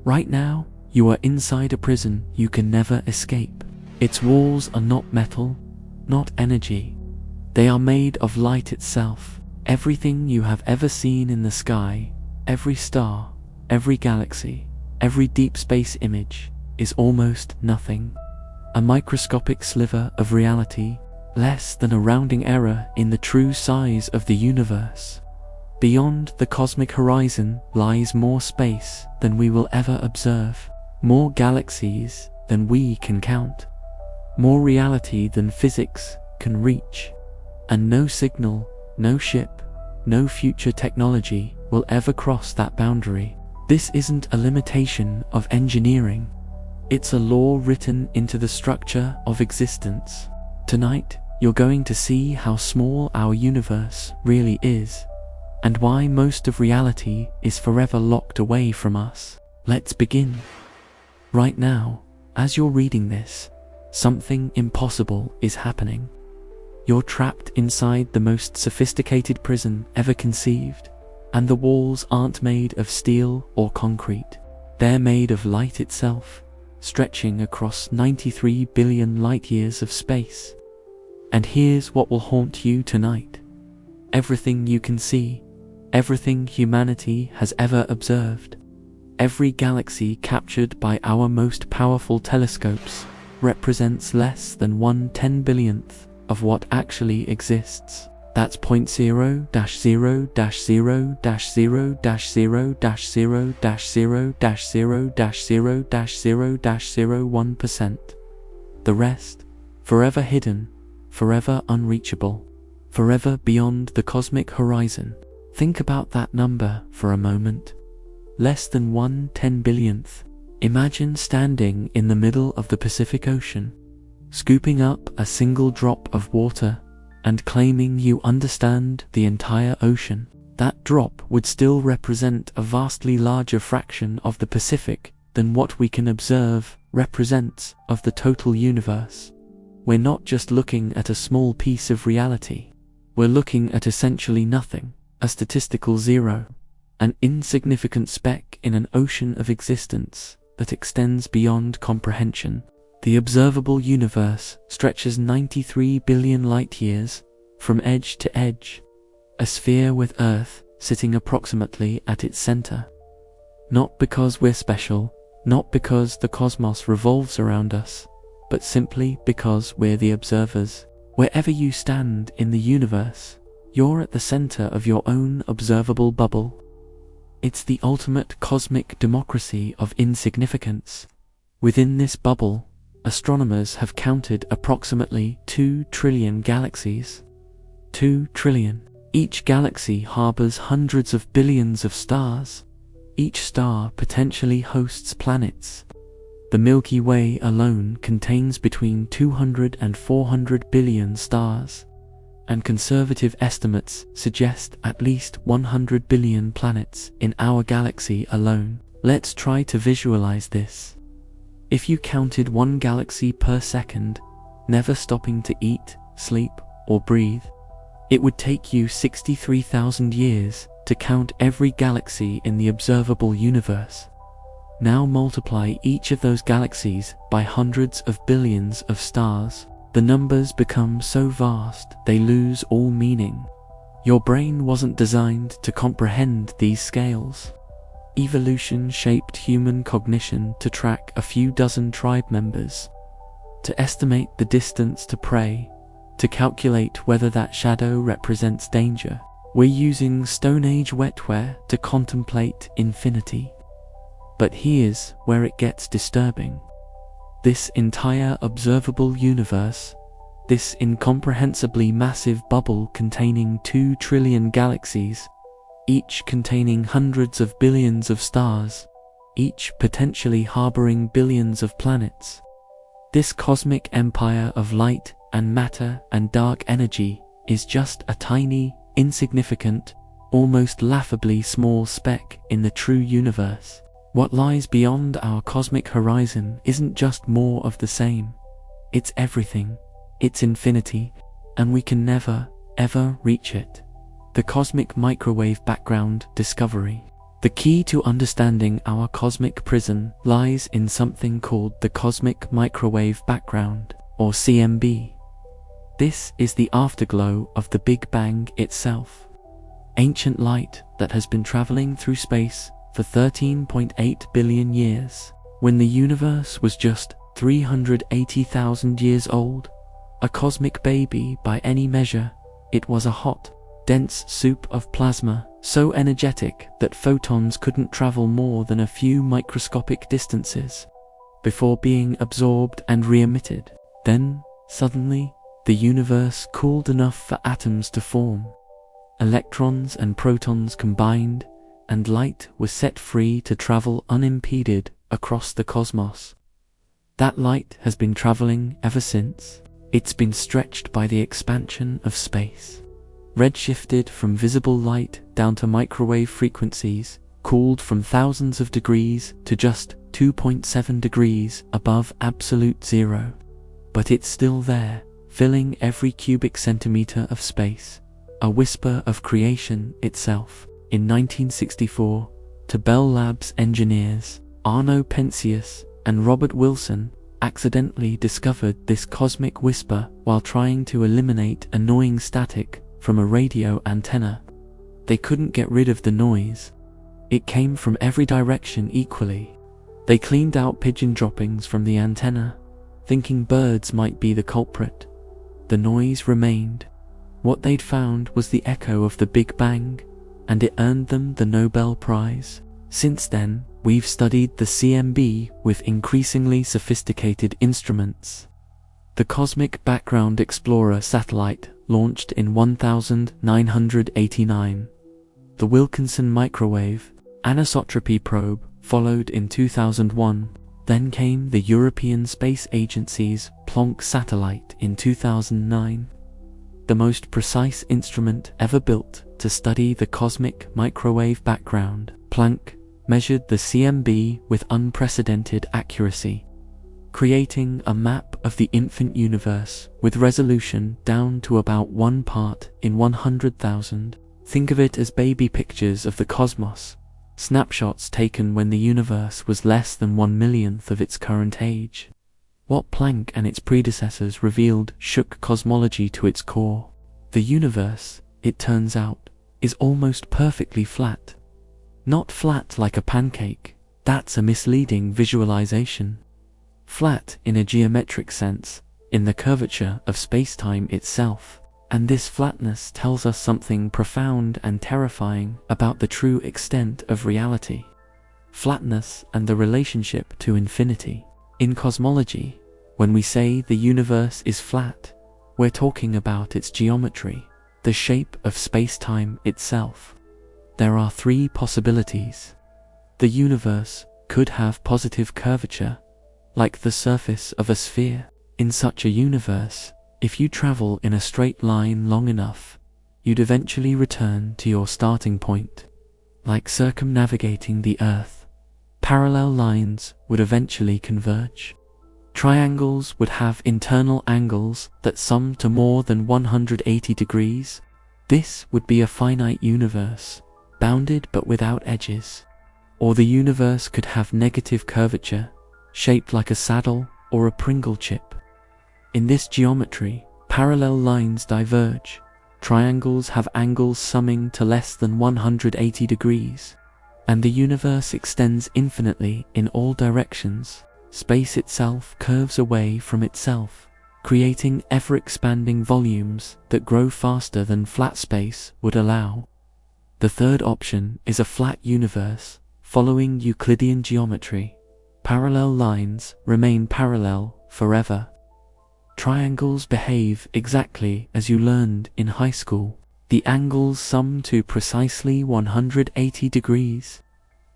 Right now, you are inside a prison you can never escape. Its walls are not metal, not energy. They are made of light itself. Everything you have ever seen in the sky, every star, every galaxy, every deep space image, is almost nothing. A microscopic sliver of reality, less than a rounding error in the true size of the universe. Beyond the cosmic horizon lies more space than we will ever observe, more galaxies than we can count, more reality than physics can reach, and no signal, no ship, no future technology will ever cross that boundary. This isn't a limitation of engineering. It's a law written into the structure of existence. Tonight, you're going to see how small our universe really is, and why most of reality is forever locked away from us. Let's begin. Right now, as you're reading this, something impossible is happening. You're trapped inside the most sophisticated prison ever conceived, and the walls aren't made of steel or concrete. They're made of light itself, stretching across 93 billion light-years of space. And here's what will haunt you tonight. Everything you can see, everything humanity has ever observed, every galaxy captured by our most powerful telescopes, represents less than 1/10,000,000,000th of what actually exists. That's 0.0-0-0-0-0-0-0-0-0-0-0-0-0-0-1%. The rest, forever hidden, forever unreachable, forever beyond the cosmic horizon. Think about that number for a moment. Less than 1/10,000,000,000th. Imagine standing in the middle of the Pacific Ocean, scooping up a single drop of water and claiming you understand the entire ocean. That drop would still represent a vastly larger fraction of the Pacific than what we can observe represents of the total universe. We're not just looking at a small piece of reality. We're looking at essentially nothing, a statistical zero, an insignificant speck in an ocean of existence that extends beyond comprehension. The observable universe stretches 93 billion light-years from edge to edge, a sphere with Earth sitting approximately at its center. Not because we're special, not because the cosmos revolves around us, but simply because we're the observers. Wherever you stand in the universe, you're at the center of your own observable bubble. It's the ultimate cosmic democracy of insignificance. Within this bubble, astronomers have counted approximately 2 trillion galaxies. 2 trillion. Each galaxy harbors hundreds of billions of stars. Each star potentially hosts planets. The Milky Way alone contains between 200 and 400 billion stars, and conservative estimates suggest at least 100 billion planets in our galaxy alone. Let's try to visualize this. If you counted one galaxy per second, never stopping to eat, sleep, or breathe, it would take you 63,000 years to count every galaxy in the observable universe. Now multiply each of those galaxies by hundreds of billions of stars. The numbers become so vast they lose all meaning. Your brain wasn't designed to comprehend these scales. Evolution shaped human cognition to track a few dozen tribe members, to estimate the distance to prey, to calculate whether that shadow represents danger. We're using Stone Age wetware to contemplate infinity. But here's where it gets disturbing. This entire observable universe, this incomprehensibly massive bubble containing 2 trillion galaxies, each containing hundreds of billions of stars, each potentially harboring billions of planets. This cosmic empire of light and matter and dark energy is just a tiny, insignificant, almost laughably small speck in the true universe. What lies beyond our cosmic horizon isn't just more of the same. It's everything. It's infinity, and we can never, ever reach it. The Cosmic Microwave Background Discovery. The key to understanding our cosmic prison lies in something called the cosmic microwave background, or CMB. This is the afterglow of the Big Bang itself. Ancient light that has been traveling through space for 13.8 billion years. When the universe was just 380,000 years old, a cosmic baby by any measure, it was a hot, dense soup of plasma, so energetic that photons couldn't travel more than a few microscopic distances before being absorbed and re-emitted. Then, suddenly, the universe cooled enough for atoms to form. Electrons and protons combined, and light was set free to travel unimpeded across the cosmos. That light has been traveling ever since. It's been stretched by the expansion of space, redshifted from visible light down to microwave frequencies, cooled from thousands of degrees to just 2.7 degrees above absolute zero. But it's still there, filling every cubic centimeter of space, a whisper of creation itself. In 1964, to Bell Labs engineers Arno Penzias and Robert Wilson accidentally discovered this cosmic whisper while trying to eliminate annoying static from a radio antenna. They couldn't get rid of the noise. It came from every direction equally. They cleaned out pigeon droppings from the antenna, thinking birds might be the culprit. The noise remained. What they'd found was the echo of the Big Bang, and it earned them the Nobel Prize. Since then, we've studied the CMB with increasingly sophisticated instruments. The Cosmic Background Explorer satellite launched in 1989. The Wilkinson Microwave Anisotropy Probe followed in 2001. Then came the European Space Agency's Planck satellite in 2009. The most precise instrument ever built to study the cosmic microwave background. Planck measured the CMB with unprecedented accuracy, creating a map of the infant universe with resolution down to about 1 part in 100,000. Think of it as baby pictures of the cosmos, snapshots taken when the universe was less than 1/1,000,000th of its current age. What Planck and its predecessors revealed shook cosmology to its core. The universe, it turns out, is almost perfectly flat. Not flat like a pancake, that's a misleading visualization. Flat in a geometric sense, in the curvature of space-time itself. And this flatness tells us something profound and terrifying about the true extent of reality. Flatness and the relationship to infinity. In cosmology, when we say the universe is flat, we're talking about its geometry, the shape of space-time itself. There are 3 possibilities. The universe could have positive curvature, like the surface of a sphere. In such a universe, if you travel in a straight line long enough, you'd eventually return to your starting point. Like circumnavigating the Earth, parallel lines would eventually converge. Triangles would have internal angles that sum to more than 180 degrees. This would be a finite universe, bounded but without edges. Or the universe could have negative curvature, shaped like a saddle or a Pringle chip. In this geometry, parallel lines diverge. Triangles have angles summing to less than 180 degrees. And the universe extends infinitely in all directions. Space itself curves away from itself, creating ever-expanding volumes that grow faster than flat space would allow. The third option is a flat universe, following Euclidean geometry. Parallel lines remain parallel forever. Triangles behave exactly as you learned in high school. The angles sum to precisely 180 degrees.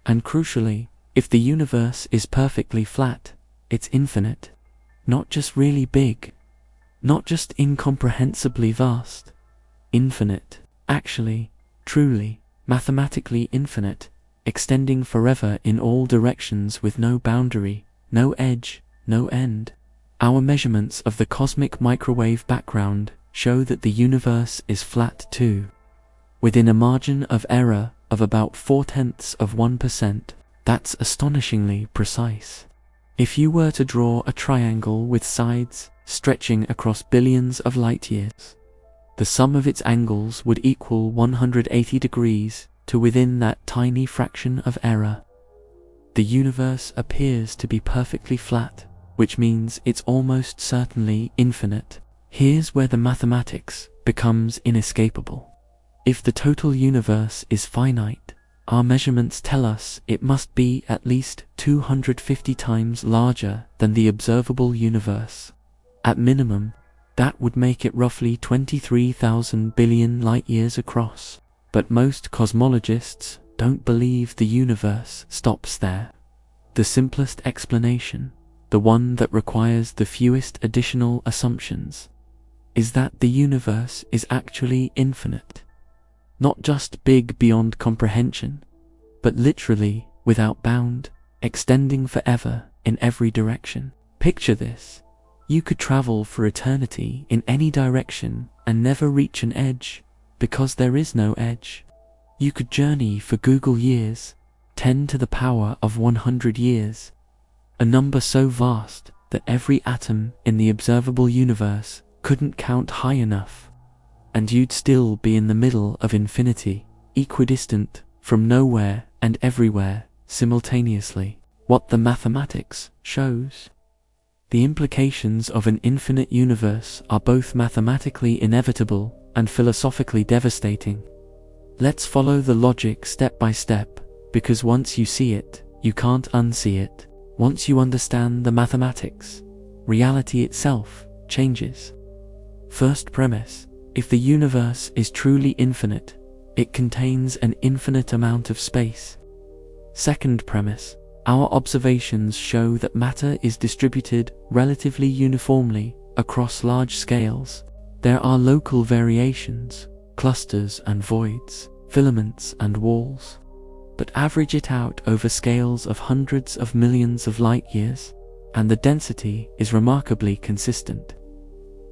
And crucially, if the universe is perfectly flat, it's infinite. Not just really big. Not just incomprehensibly vast. Infinite. Actually, truly, mathematically infinite, extending forever in all directions with no boundary, no edge, no end. Our measurements of the cosmic microwave background show that the universe is flat too, within a margin of error of about 0.4%. That's astonishingly precise. If you were to draw a triangle with sides stretching across billions of light years, the sum of its angles would equal 180 degrees to within that tiny fraction of error. The universe appears to be perfectly flat, which means it's almost certainly infinite. Here's where the mathematics becomes inescapable. If the total universe is finite, our measurements tell us it must be at least 250 times larger than the observable universe. At minimum, that would make it roughly 23,000 billion light-years across. But most cosmologists don't believe the universe stops there. The simplest explanation, the one that requires the fewest additional assumptions, is that the universe is actually infinite. Not just big beyond comprehension, but literally without bound, extending forever in every direction. Picture this. You could travel for eternity in any direction and never reach an edge, because there is no edge. You could journey for Google years, 10 to the power of 100 years, a number so vast that every atom in the observable universe couldn't count high enough, and you'd still be in the middle of infinity, equidistant from nowhere and everywhere simultaneously. What the mathematics shows. The implications of an infinite universe are both mathematically inevitable and philosophically devastating. Let's follow the logic step by step, because once you see it, you can't unsee it. Once you understand the mathematics, reality itself changes. First premise: if the universe is truly infinite, it contains an infinite amount of space. Second premise: our observations show that matter is distributed relatively uniformly across large scales. There are local variations, clusters and voids, filaments and walls, but average it out over scales of hundreds of millions of light years, and the density is remarkably consistent.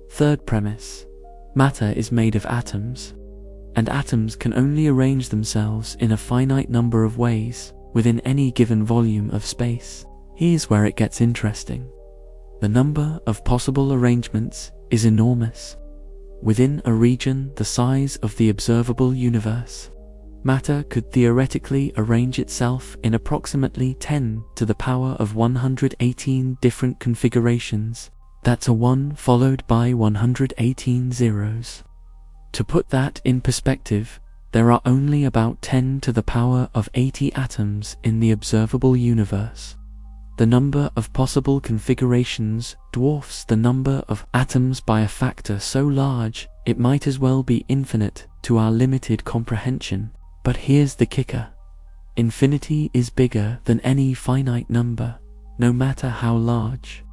Third premise: matter is made of atoms, and atoms can only arrange themselves in a finite number of ways within any given volume of space. Here's where it gets interesting. The number of possible arrangements is enormous. Within a region the size of the observable universe, matter could theoretically arrange itself in approximately 10 to the power of 118 different configurations. That's a 1 followed by 118 zeros. To put that in perspective, there are only about 10 to the power of 80 atoms in the observable universe. The number of possible configurations dwarfs the number of atoms by a factor so large it might as well be infinite to our limited comprehension. But here's the kicker. Infinity is bigger than any finite number, no matter how large.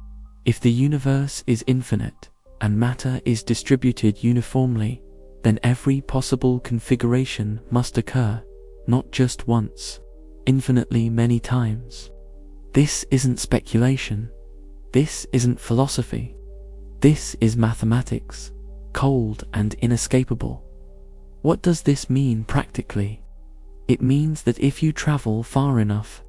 If the universe is infinite, and matter is distributed uniformly, then every possible configuration must occur, not just once, infinitely many times. This isn't speculation. This isn't philosophy. This is mathematics, cold and inescapable. What does this mean practically? It means that if you travel far enough,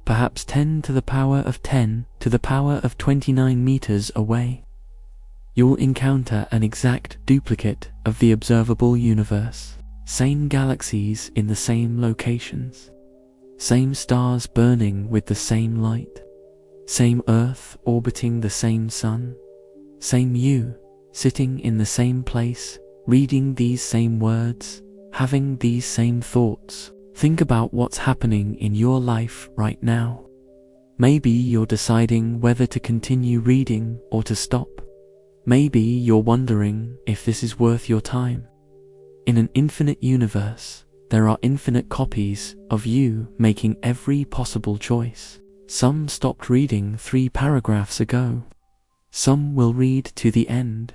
perhaps 10 to the power of 10 to the power of 29 meters away, you'll encounter an exact duplicate of the observable universe. Same galaxies in the same locations. Same stars burning with the same light. Same Earth orbiting the same sun. Same you, sitting in the same place, reading these same words, having these same thoughts. Think about what's happening in your life right now. Maybe you're deciding whether to continue reading or to stop. Maybe you're wondering if this is worth your time. In an infinite universe, there are infinite copies of you making every possible choice. Some stopped reading 3 paragraphs ago. Some will read to the end.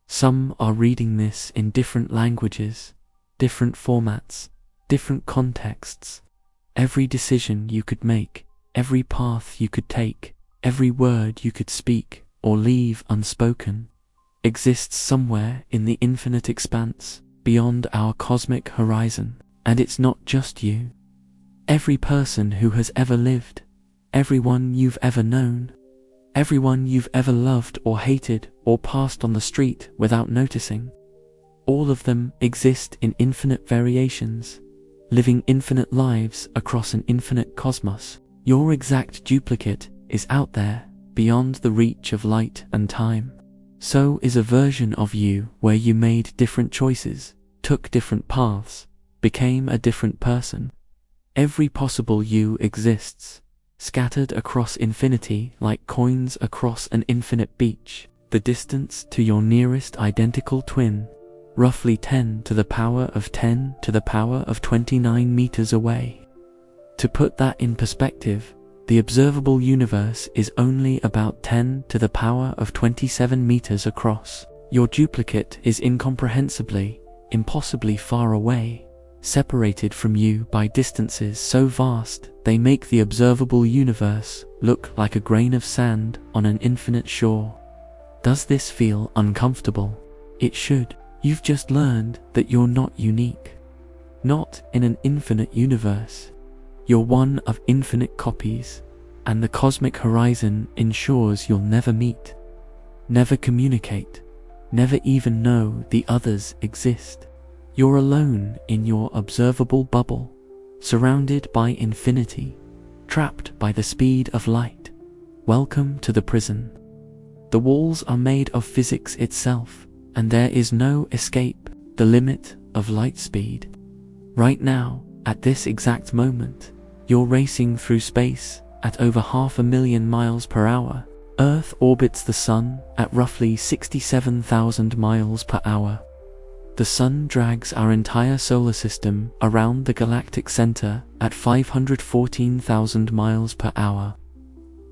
Some are reading this in different languages, different formats, different contexts. Every decision you could make, every path you could take, every word you could speak or leave unspoken, exists somewhere in the infinite expanse beyond our cosmic horizon. And it's not just you. Every person who has ever lived, everyone you've ever known, everyone you've ever loved or hated or passed on the street without noticing, all of them exist in infinite variations, living infinite lives across an infinite cosmos. Your exact duplicate is out there, beyond the reach of light and time. So is a version of you where you made different choices, took different paths, became a different person. Every possible you exists, scattered across infinity like coins across an infinite beach. The distance to your nearest identical twin, roughly 10 to the power of 10 to the power of 29 meters away. To put that in perspective, the observable universe is only about 10 to the power of 27 meters across. Your duplicate is incomprehensibly, impossibly far away, separated from you by distances so vast they make the observable universe look like a grain of sand on an infinite shore. Does this feel uncomfortable? It should. You've just learned that you're not unique. Not in an infinite universe. You're one of infinite copies, and the cosmic horizon ensures you'll never meet, never communicate, never even know the others exist. You're alone in your observable bubble, surrounded by infinity, trapped by the speed of light. Welcome to the prison. The walls are made of physics itself, and there is no escape, the limit of light speed. Right now, at this exact moment, you're racing through space at over 500,000 miles per hour. Earth orbits the Sun at roughly 67,000 miles per hour. The Sun drags our entire solar system around the galactic center at 514,000 miles per hour.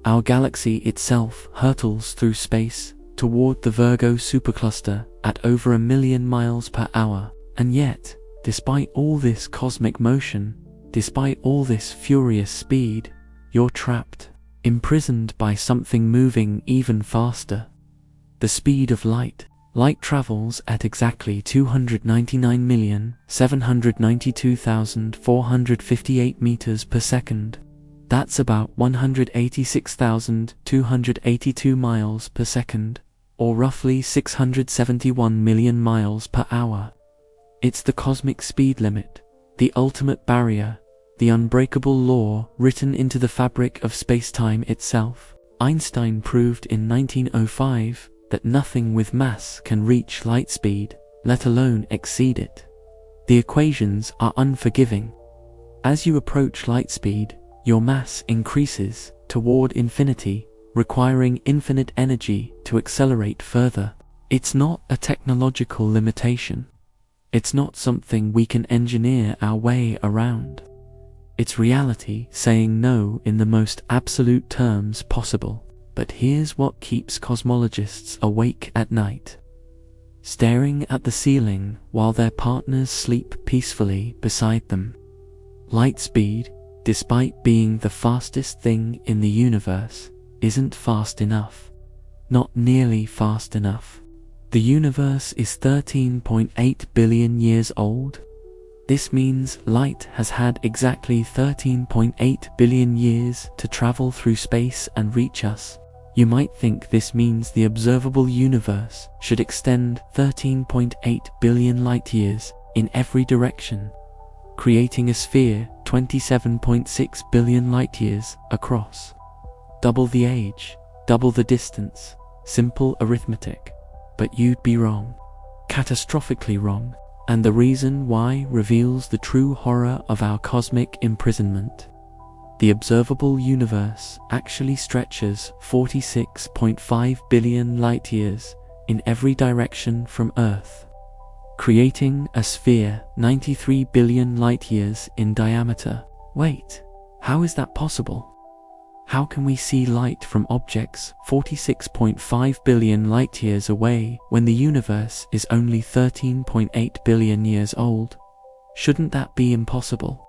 Our galaxy itself hurtles through space toward the Virgo supercluster at over 1 million miles per hour. And yet, despite all this cosmic motion, despite all this furious speed, you're trapped, imprisoned by something moving even faster. The speed of light. Light travels at exactly 299,792,458 meters per second. That's about 186,282 miles per second, or roughly 671 million miles per hour. It's the cosmic speed limit, the ultimate barrier, the unbreakable law written into the fabric of space-time itself. Einstein proved in 1905 that nothing with mass can reach light speed, let alone exceed it. The equations are unforgiving. As you approach light speed, your mass increases toward infinity, requiring infinite energy to accelerate further. It's not a technological limitation. It's not something we can engineer our way around. It's reality saying no in the most absolute terms possible. But here's what keeps cosmologists awake at night. Staring at the ceiling while their partners sleep peacefully beside them. Light speed, despite being the fastest thing in the universe, isn't fast enough. Not nearly fast enough. The universe is 13.8 billion years old. This means light has had exactly 13.8 billion years to travel through space and reach us. You might think this means the observable universe should extend 13.8 billion light-years in every direction, creating a sphere 27.6 billion light-years across. Double the age, double the distance, simple arithmetic. But you'd be wrong. Catastrophically wrong. And the reason why reveals the true horror of our cosmic imprisonment. The observable universe actually stretches 46.5 billion light-years in every direction from Earth, creating a sphere 93 billion light-years in diameter. Wait, how is that possible? How can we see light from objects 46.5 billion light-years away when the universe is only 13.8 billion years old? Shouldn't that be impossible?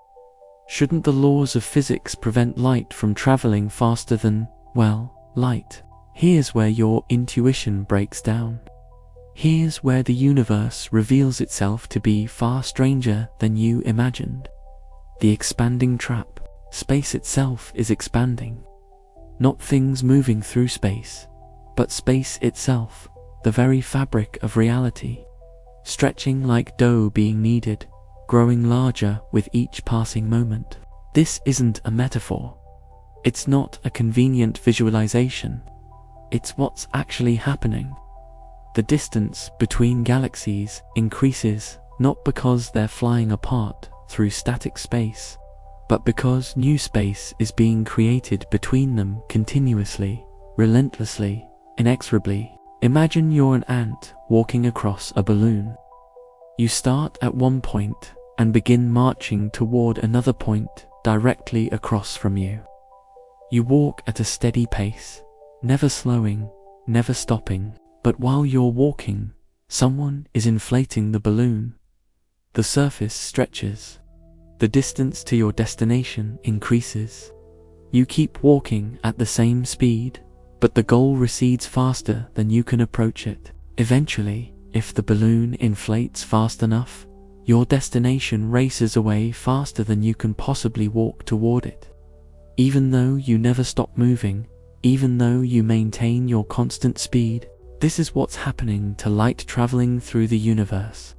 Shouldn't the laws of physics prevent light from traveling faster than, well, light? Here's where your intuition breaks down. Here's where the universe reveals itself to be far stranger than you imagined. The expanding trap. Space itself is expanding. Not things moving through space, but space itself, the very fabric of reality. Stretching like dough being kneaded, growing larger with each passing moment. This isn't a metaphor. It's not a convenient visualization. It's what's actually happening. The distance between galaxies increases not because they're flying apart through static space, but because new space is being created between them continuously, relentlessly, inexorably. Imagine you're an ant walking across a balloon. You start at one point and begin marching toward another point directly across from you. You walk at a steady pace, never slowing, never stopping, but while you're walking, someone is inflating the balloon. The surface stretches. The distance to your destination increases. You keep walking at the same speed, but the goal recedes faster than you can approach it. Eventually, if the balloon inflates fast enough, your destination races away faster than you can possibly walk toward it. Even though you never stop moving, even though you maintain your constant speed, this is what's happening to light traveling through the universe.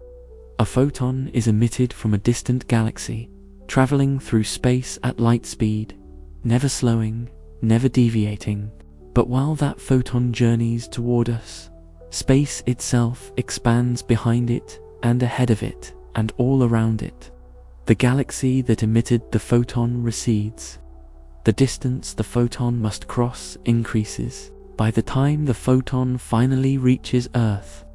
A photon is emitted from a distant galaxy, traveling through space at light speed, never slowing, never deviating. But while that photon journeys toward us, space itself expands behind it and ahead of it and all around it. The galaxy that emitted the photon recedes. The distance the photon must cross increases. By the time the photon finally reaches Earth,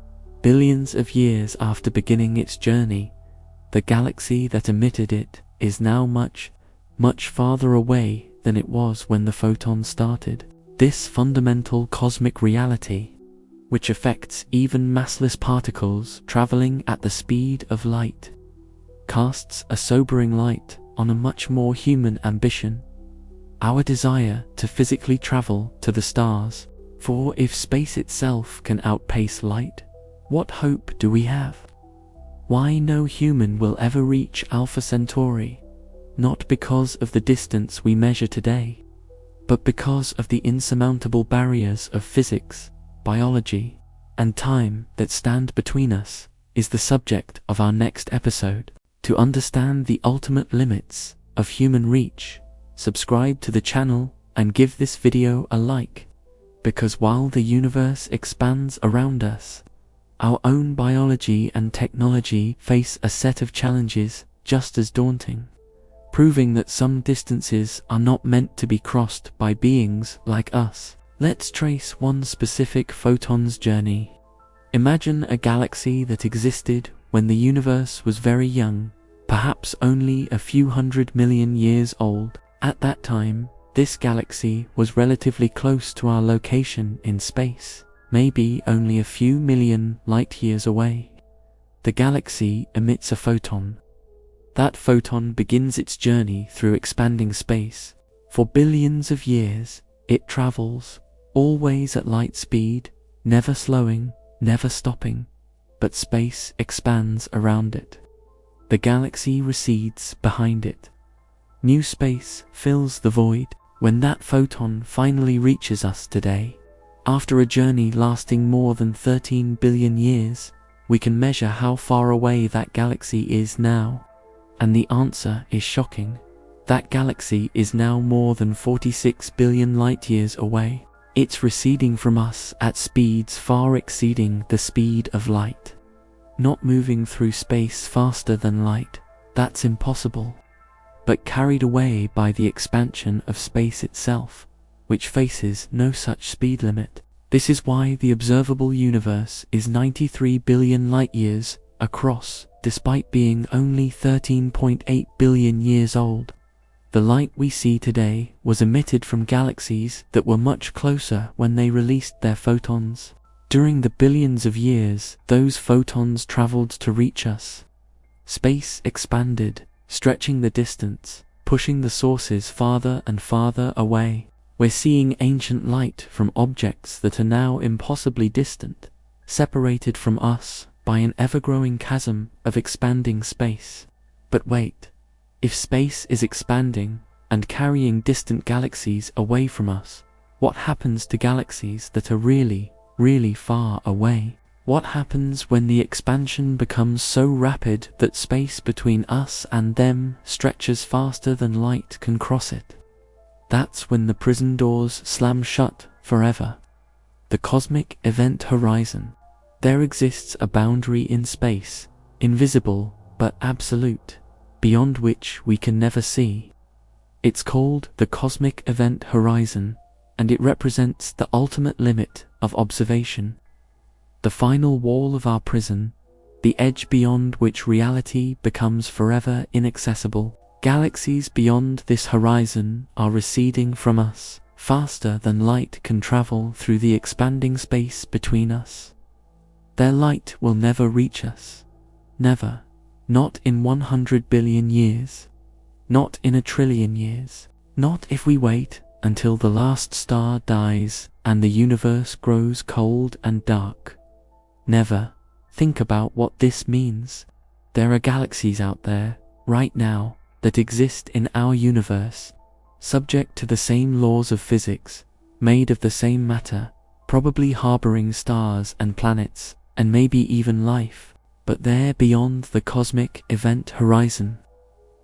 billions of years after beginning its journey, the galaxy that emitted it is now much, much farther away than it was when the photon started. This fundamental cosmic reality, which affects even massless particles traveling at the speed of light, casts a sobering light on a much more human ambition, our desire to physically travel to the stars. For if space itself can outpace light, what hope do we have? Why no human will ever reach Alpha Centauri? Not because of the distance we measure today, but because of the insurmountable barriers of physics, biology, and time that stand between us, is the subject of our next episode. To understand the ultimate limits of human reach, subscribe to the channel and give this video a like. Because while the universe expands around us, our own biology and technology face a set of challenges just as daunting, proving that some distances are not meant to be crossed by beings like us. Let's trace one specific photon's journey. Imagine a galaxy that existed when the universe was very young, perhaps only a few 100 million years old. At that time, this galaxy was relatively close to our location in space, maybe only a few million light-years away. The galaxy emits a photon. That photon begins its journey through expanding space. For billions of years, it travels, always at light speed, never slowing, never stopping, but space expands around it. The galaxy recedes behind it. New space fills the void. When that photon finally reaches us today, after a journey lasting more than 13 billion years, we can measure how far away that galaxy is now. And the answer is shocking. That galaxy is now more than 46 billion light-years away. It's receding from us at speeds far exceeding the speed of light. Not moving through space faster than light, that's impossible. But carried away by the expansion of space itself, which faces no such speed limit. This is why the observable universe is 93 billion light-years across, despite being only 13.8 billion years old. The light we see today was emitted from galaxies that were much closer when they released their photons. During the billions of years those photons traveled to reach us, space expanded, stretching the distance, pushing the sources farther and farther away. We're seeing ancient light from objects that are now impossibly distant, separated from us by an ever-growing chasm of expanding space. But wait, if space is expanding and carrying distant galaxies away from us, what happens to galaxies that are really, really far away? What happens when the expansion becomes so rapid that space between us and them stretches faster than light can cross it? That's when the prison doors slam shut forever. The cosmic event horizon. There exists a boundary in space, invisible but absolute, beyond which we can never see. It's called the cosmic event horizon, and it represents the ultimate limit of observation. The final wall of our prison, the edge beyond which reality becomes forever inaccessible. Galaxies beyond this horizon are receding from us, faster than light can travel through the expanding space between us. Their light will never reach us. Never. Not in 100 billion years. Not in a trillion years. Not if we wait until the last star dies and the universe grows cold and dark. Never. Think about what this means. There are galaxies out there, right now, that exist in our universe, subject to the same laws of physics, made of the same matter, probably harboring stars and planets, and maybe even life, but they're beyond the cosmic event horizon.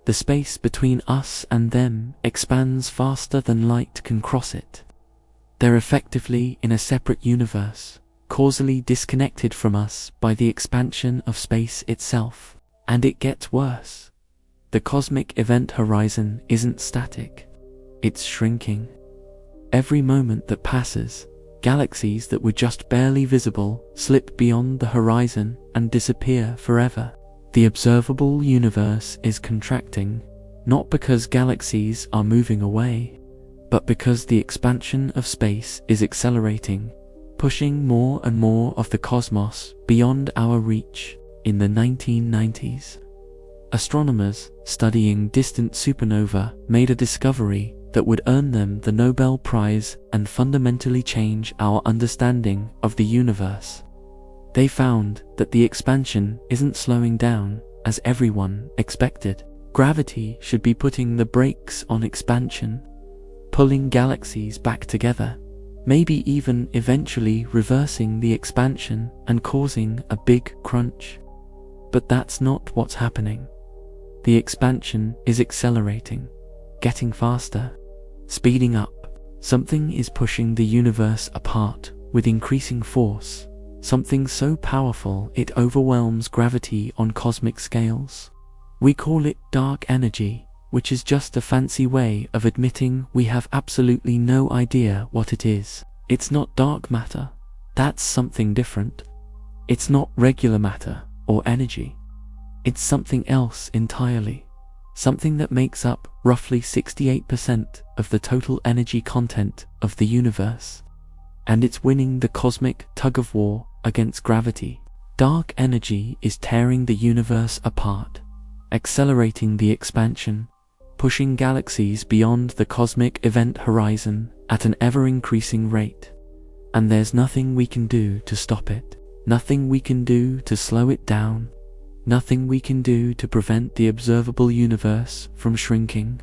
The space between us and them expands faster than light can cross it. They're effectively in a separate universe, causally disconnected from us by the expansion of space itself. And it gets worse. The cosmic event horizon isn't static. It's shrinking. Every moment that passes, galaxies that were just barely visible slip beyond the horizon and disappear forever. The observable universe is contracting, not because galaxies are moving away, but because the expansion of space is accelerating, pushing more and more of the cosmos beyond our reach. In the 1990s, astronomers studying distant supernova made a discovery that would earn them the Nobel Prize and fundamentally change our understanding of the universe. They found that the expansion isn't slowing down as everyone expected. Gravity should be putting the brakes on expansion, pulling galaxies back together, maybe even eventually reversing the expansion and causing a big crunch. But that's not what's happening. The expansion is accelerating, getting faster, speeding up. Something is pushing the universe apart with increasing force, something so powerful it overwhelms gravity on cosmic scales. We call it dark energy, which is just a fancy way of admitting we have absolutely no idea what it is. It's not dark matter. That's something different. It's not regular matter or energy. It's something else entirely. Something that makes up roughly 68% of the total energy content of the universe. And it's winning the cosmic tug-of-war against gravity. Dark energy is tearing the universe apart, accelerating the expansion, pushing galaxies beyond the cosmic event horizon at an ever-increasing rate. And there's nothing we can do to stop it. Nothing we can do to slow it down. Nothing we can do to prevent the observable universe from shrinking,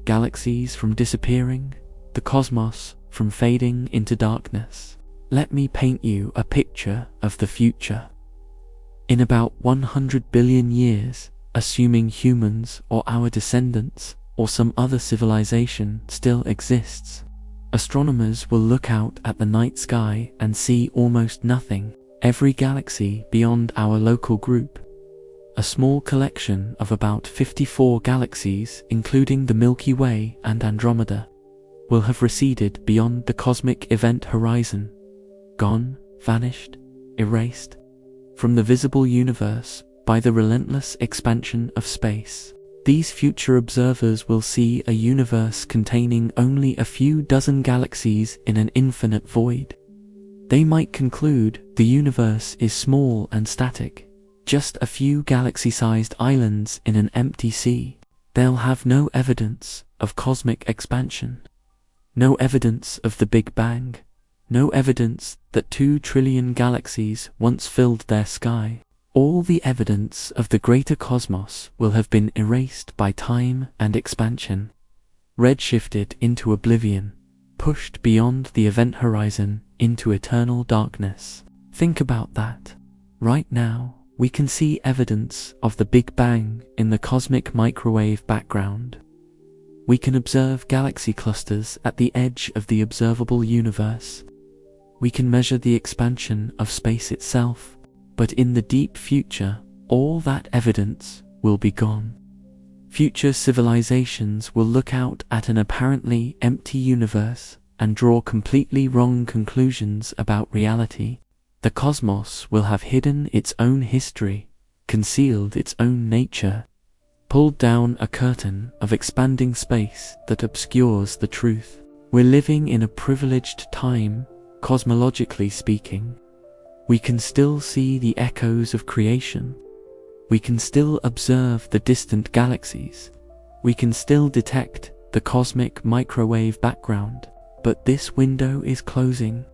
galaxies from disappearing, the cosmos from fading into darkness. Let me paint you a picture of the future. In about 100 billion years, assuming humans or our descendants or some other civilization still exists, astronomers will look out at the night sky and see almost nothing. Every galaxy beyond our local group, a small collection of about 54 galaxies including the Milky Way and Andromeda, will have receded beyond the cosmic event horizon, gone, vanished, erased from the visible universe by the relentless expansion of space. These future observers will see a universe containing only a few dozen galaxies in an infinite void. They might conclude the universe is small and static, just a few galaxy-sized islands in an empty sea. They'll have no evidence of cosmic expansion, no evidence of the Big Bang, no evidence that 2 trillion galaxies once filled their sky. All the evidence of the greater cosmos will have been erased by time and expansion, redshifted into oblivion, pushed beyond the event horizon into eternal darkness. Think about that. Right now, we can see evidence of the Big Bang in the cosmic microwave background. We can observe galaxy clusters at the edge of the observable universe. We can measure the expansion of space itself, but in the deep future, all that evidence will be gone. Future civilizations will look out at an apparently empty universe and draw completely wrong conclusions about reality. The cosmos will have hidden its own history, concealed its own nature, pulled down a curtain of expanding space that obscures the truth. We're living in a privileged time, cosmologically speaking. We can still see the echoes of creation. We can still observe the distant galaxies. We can still detect the cosmic microwave background. But this window is closing.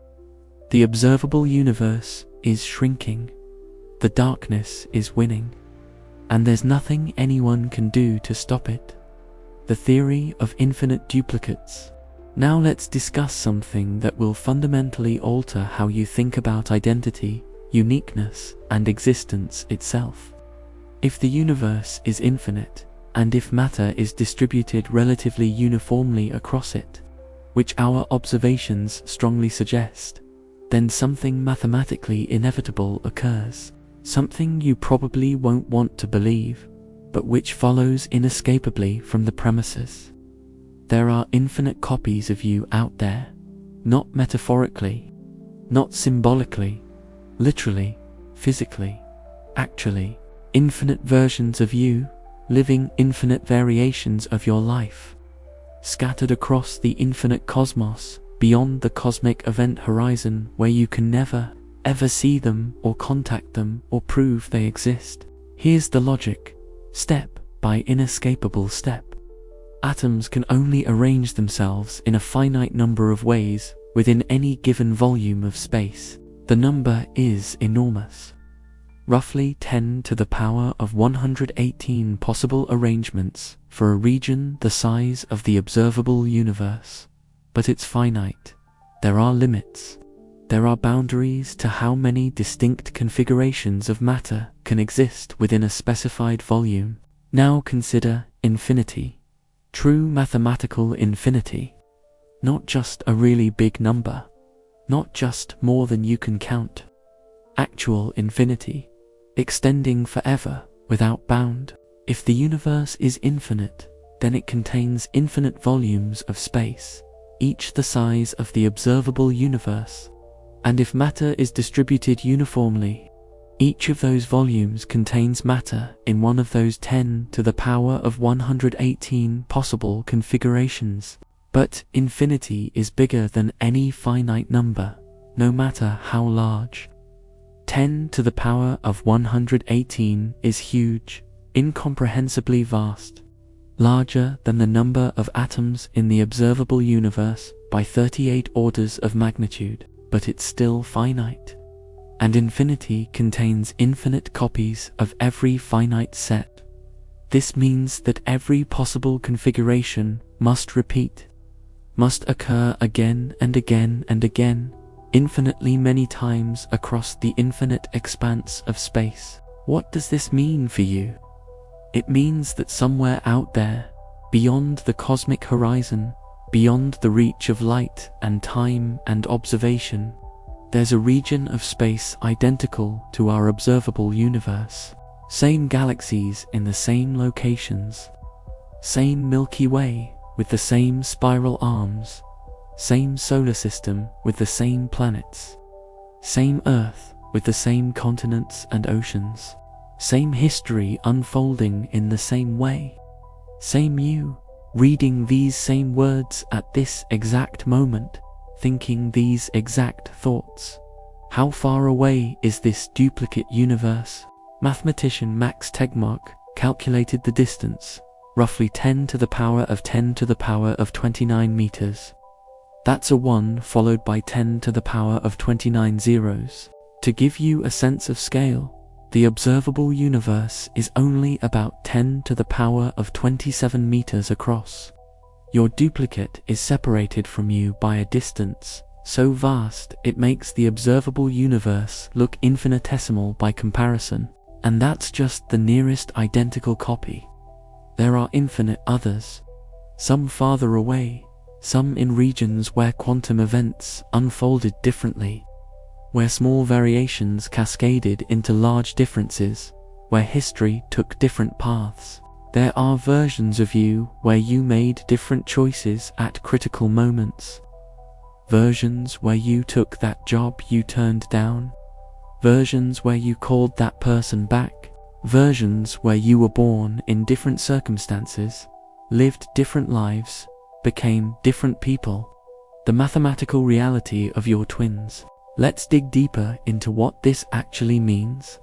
The observable universe is shrinking. The darkness is winning. And there's nothing anyone can do to stop it. The theory of infinite duplicates. Now let's discuss something that will fundamentally alter how you think about identity, uniqueness, and existence itself. If the universe is infinite, and if matter is distributed relatively uniformly across it, which our observations strongly suggest, then something mathematically inevitable occurs, something you probably won't want to believe, but which follows inescapably from the premises. There are infinite copies of you out there, not metaphorically, not symbolically, literally, physically, actually, infinite versions of you, living infinite variations of your life, scattered across the infinite cosmos, beyond the cosmic event horizon where you can never, ever see them or contact them or prove they exist. Here's the logic, step by inescapable step. Atoms can only arrange themselves in a finite number of ways within any given volume of space. The number is enormous. Roughly 10 to the power of 118 possible arrangements for a region the size of the observable universe. But it's finite. There are limits. There are boundaries to how many distinct configurations of matter can exist within a specified volume. Now consider infinity. True mathematical infinity. Not just a really big number. Not just more than you can count. Actual infinity. Extending forever, without bound. If the universe is infinite, then it contains infinite volumes of space, each the size of the observable universe. And if matter is distributed uniformly, each of those volumes contains matter in one of those 10 to the power of 118 possible configurations. But infinity is bigger than any finite number, no matter how large. 10 to the power of 118 is huge, incomprehensibly vast, larger than the number of atoms in the observable universe by 38 orders of magnitude, but it's still finite. And infinity contains infinite copies of every finite set. This means that every possible configuration must repeat, must occur again and again and again, infinitely many times across the infinite expanse of space. What does this mean for you? It means that somewhere out there, beyond the cosmic horizon, beyond the reach of light and time and observation, there's a region of space identical to our observable universe. Same galaxies in the same locations. Same Milky Way with the same spiral arms. Same solar system with the same planets. Same Earth with the same continents and oceans. Same history unfolding in the same way. Same you, reading these same words at this exact moment, thinking these exact thoughts. How far away is this duplicate universe? Mathematician Max Tegmark calculated the distance, roughly 10 to the power of 10 to the power of 29 meters. That's a 1 followed by 10 to the power of 29 zeros. To give you a sense of scale, the observable universe is only about 10 to the power of 27 meters across. Your duplicate is separated from you by a distance so vast it makes the observable universe look infinitesimal by comparison, and that's just the nearest identical copy. There are infinite others, some farther away, some in regions where quantum events unfolded differently, where small variations cascaded into large differences, where history took different paths. There are versions of you where you made different choices at critical moments. Versions where you took that job you turned down. Versions where you called that person back. Versions where you were born in different circumstances, lived different lives, became different people. The mathematical reality of your twins. Let's dig deeper into what this actually means.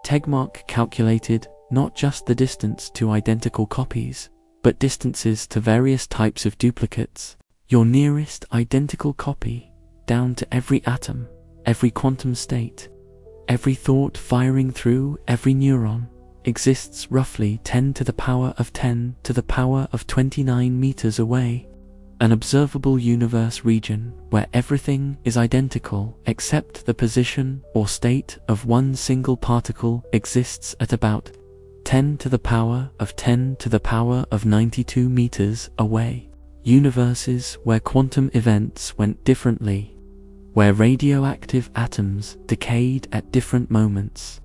Tegmark calculated not just the distance to identical copies, but distances to various types of duplicates. Your nearest identical copy, down to every atom, every quantum state, every thought firing through every neuron, exists roughly 10 to the power of 10 to the power of 29 meters away. An observable universe region where everything is identical except the position or state of one single particle exists at about 10 to the power of 10 to the power of 92 meters away. Universes where quantum events went differently, where radioactive atoms decayed at different moments,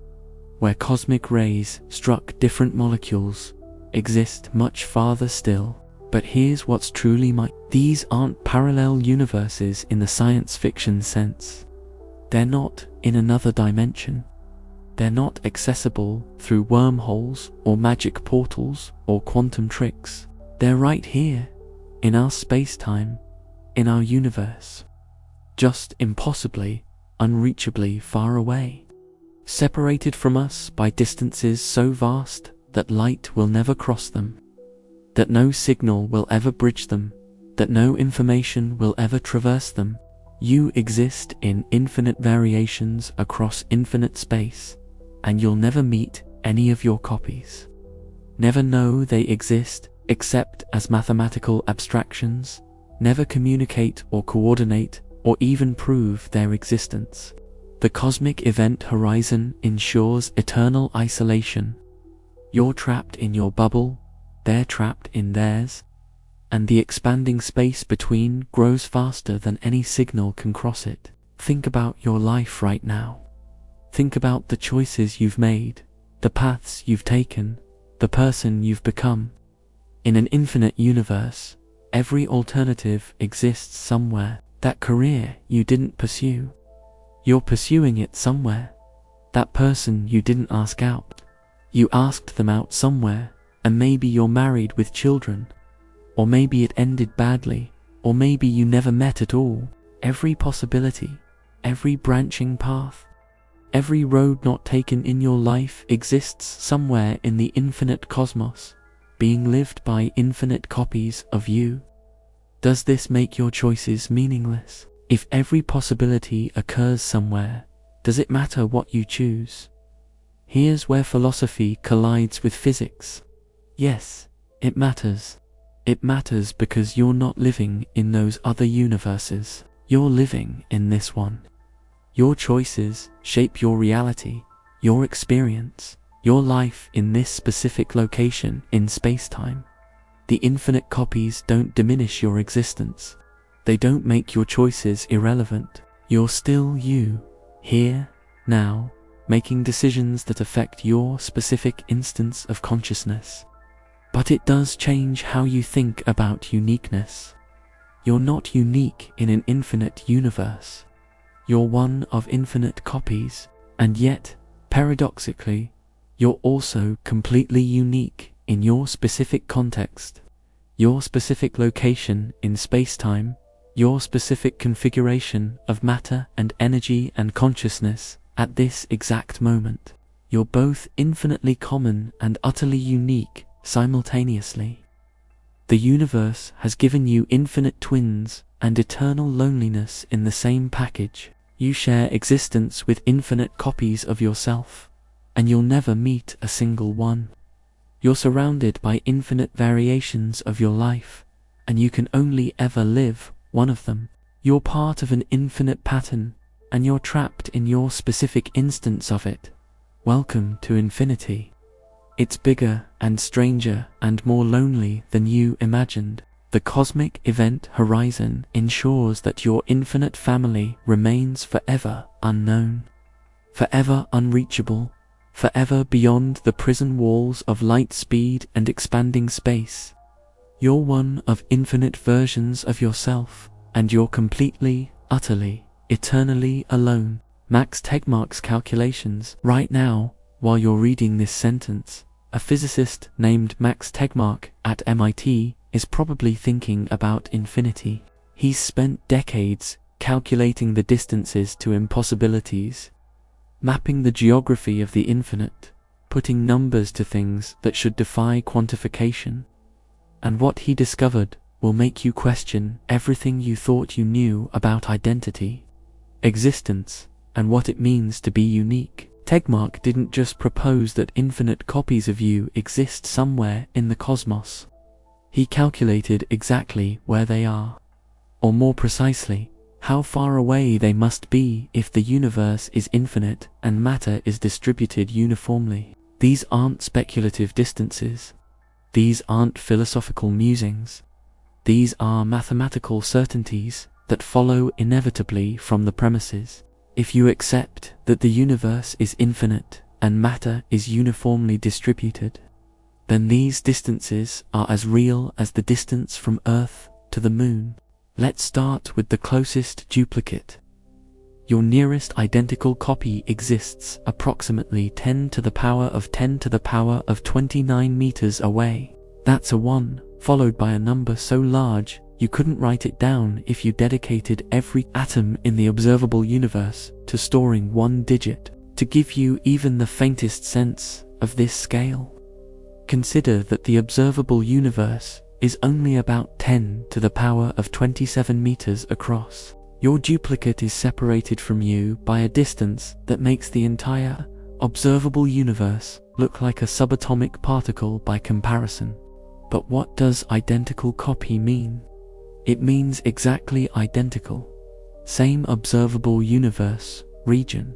where cosmic rays struck different molecules, exist much farther still. But here's what's truly these aren't parallel universes in the science fiction sense. They're not in another dimension. They're not accessible through wormholes or magic portals or quantum tricks. They're right here, in our space-time, in our universe. Just impossibly, unreachably far away. Separated from us by distances so vast that light will never cross them, that no signal will ever bridge them, that no information will ever traverse them. You exist in infinite variations across infinite space, and you'll never meet any of your copies. Never know they exist except as mathematical abstractions, never communicate or coordinate or even prove their existence. The cosmic event horizon ensures eternal isolation. You're trapped in your bubble, they're trapped in theirs, and the expanding space between grows faster than any signal can cross it. Think about your life right now. Think about the choices you've made, the paths you've taken, the person you've become. In an infinite universe, every alternative exists somewhere. That career you didn't pursue, you're pursuing it somewhere. That person you didn't ask out, you asked them out somewhere, and maybe you're married with children, or maybe it ended badly, or maybe you never met at all. Every possibility, every branching path, every road not taken in your life exists somewhere in the infinite cosmos, being lived by infinite copies of you. Does this make your choices meaningless? If every possibility occurs somewhere, does it matter what you choose? Here's where philosophy collides with physics. Yes, it matters. It matters because you're not living in those other universes. You're living in this one. Your choices shape your reality, your experience, your life in this specific location in space-time. The infinite copies don't diminish your existence. They don't make your choices irrelevant. You're still you, here, now, making decisions that affect your specific instance of consciousness. But it does change how you think about uniqueness. You're not unique in an infinite universe. You're one of infinite copies, and yet, paradoxically, you're also completely unique in your specific context, your specific location in space-time, your specific configuration of matter and energy and consciousness at this exact moment. You're both infinitely common and utterly unique simultaneously. The universe has given you infinite twins and eternal loneliness in the same package. You share existence with infinite copies of yourself, and you'll never meet a single one. You're surrounded by infinite variations of your life, and you can only ever live one of them. You're part of an infinite pattern, and you're trapped in your specific instance of it. Welcome to infinity. It's bigger and stranger and more lonely than you imagined. The cosmic event horizon ensures that your infinite family remains forever unknown, forever unreachable, forever beyond the prison walls of light speed and expanding space. You're one of infinite versions of yourself, and you're completely, utterly, eternally alone. Max Tegmark's calculations. Right now, while you're reading this sentence, a physicist named Max Tegmark at MIT is probably thinking about infinity. He's spent decades calculating the distances to impossibilities, mapping the geography of the infinite, putting numbers to things that should defy quantification. And what he discovered will make you question everything you thought you knew about identity, existence, and what it means to be unique. Tegmark didn't just propose that infinite copies of you exist somewhere in the cosmos. He calculated exactly where they are, or more precisely, how far away they must be if the universe is infinite and matter is distributed uniformly. These aren't speculative distances. These aren't philosophical musings. These are mathematical certainties that follow inevitably from the premises. If you accept that the universe is infinite and matter is uniformly distributed, then these distances are as real as the distance from Earth to the Moon. Let's start with the closest duplicate. Your nearest identical copy exists approximately 10 to the power of 10 to the power of 29 meters away. That's a 1, followed by a number so large you couldn't write it down if you dedicated every atom in the observable universe to storing one digit. To give you even the faintest sense of this scale, consider that the observable universe is only about 10 to the power of 27 meters across. Your duplicate is separated from you by a distance that makes the entire observable universe look like a subatomic particle by comparison. But what does identical copy mean? It means exactly identical. Same observable universe, region.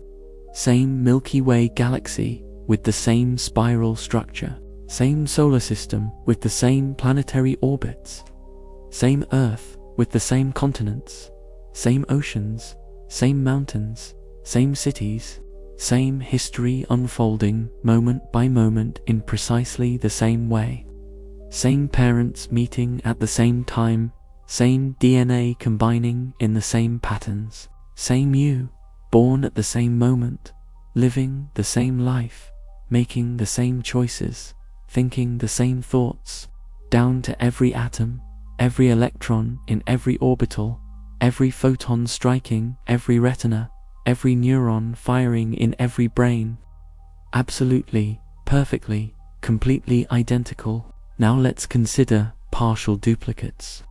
Same Milky Way galaxy with the same spiral structure. Same solar system with the same planetary orbits. Same Earth with the same continents. Same oceans, same mountains, same cities. Same history unfolding moment by moment in precisely the same way. Same parents meeting at the same time. Same DNA combining in the same patterns. Same you, born at the same moment, living the same life, making the same choices, thinking the same thoughts, down to every atom, every electron in every orbital, every photon striking every retina, every neuron firing in every brain. Absolutely, perfectly, completely identical. Now let's consider partial duplicates.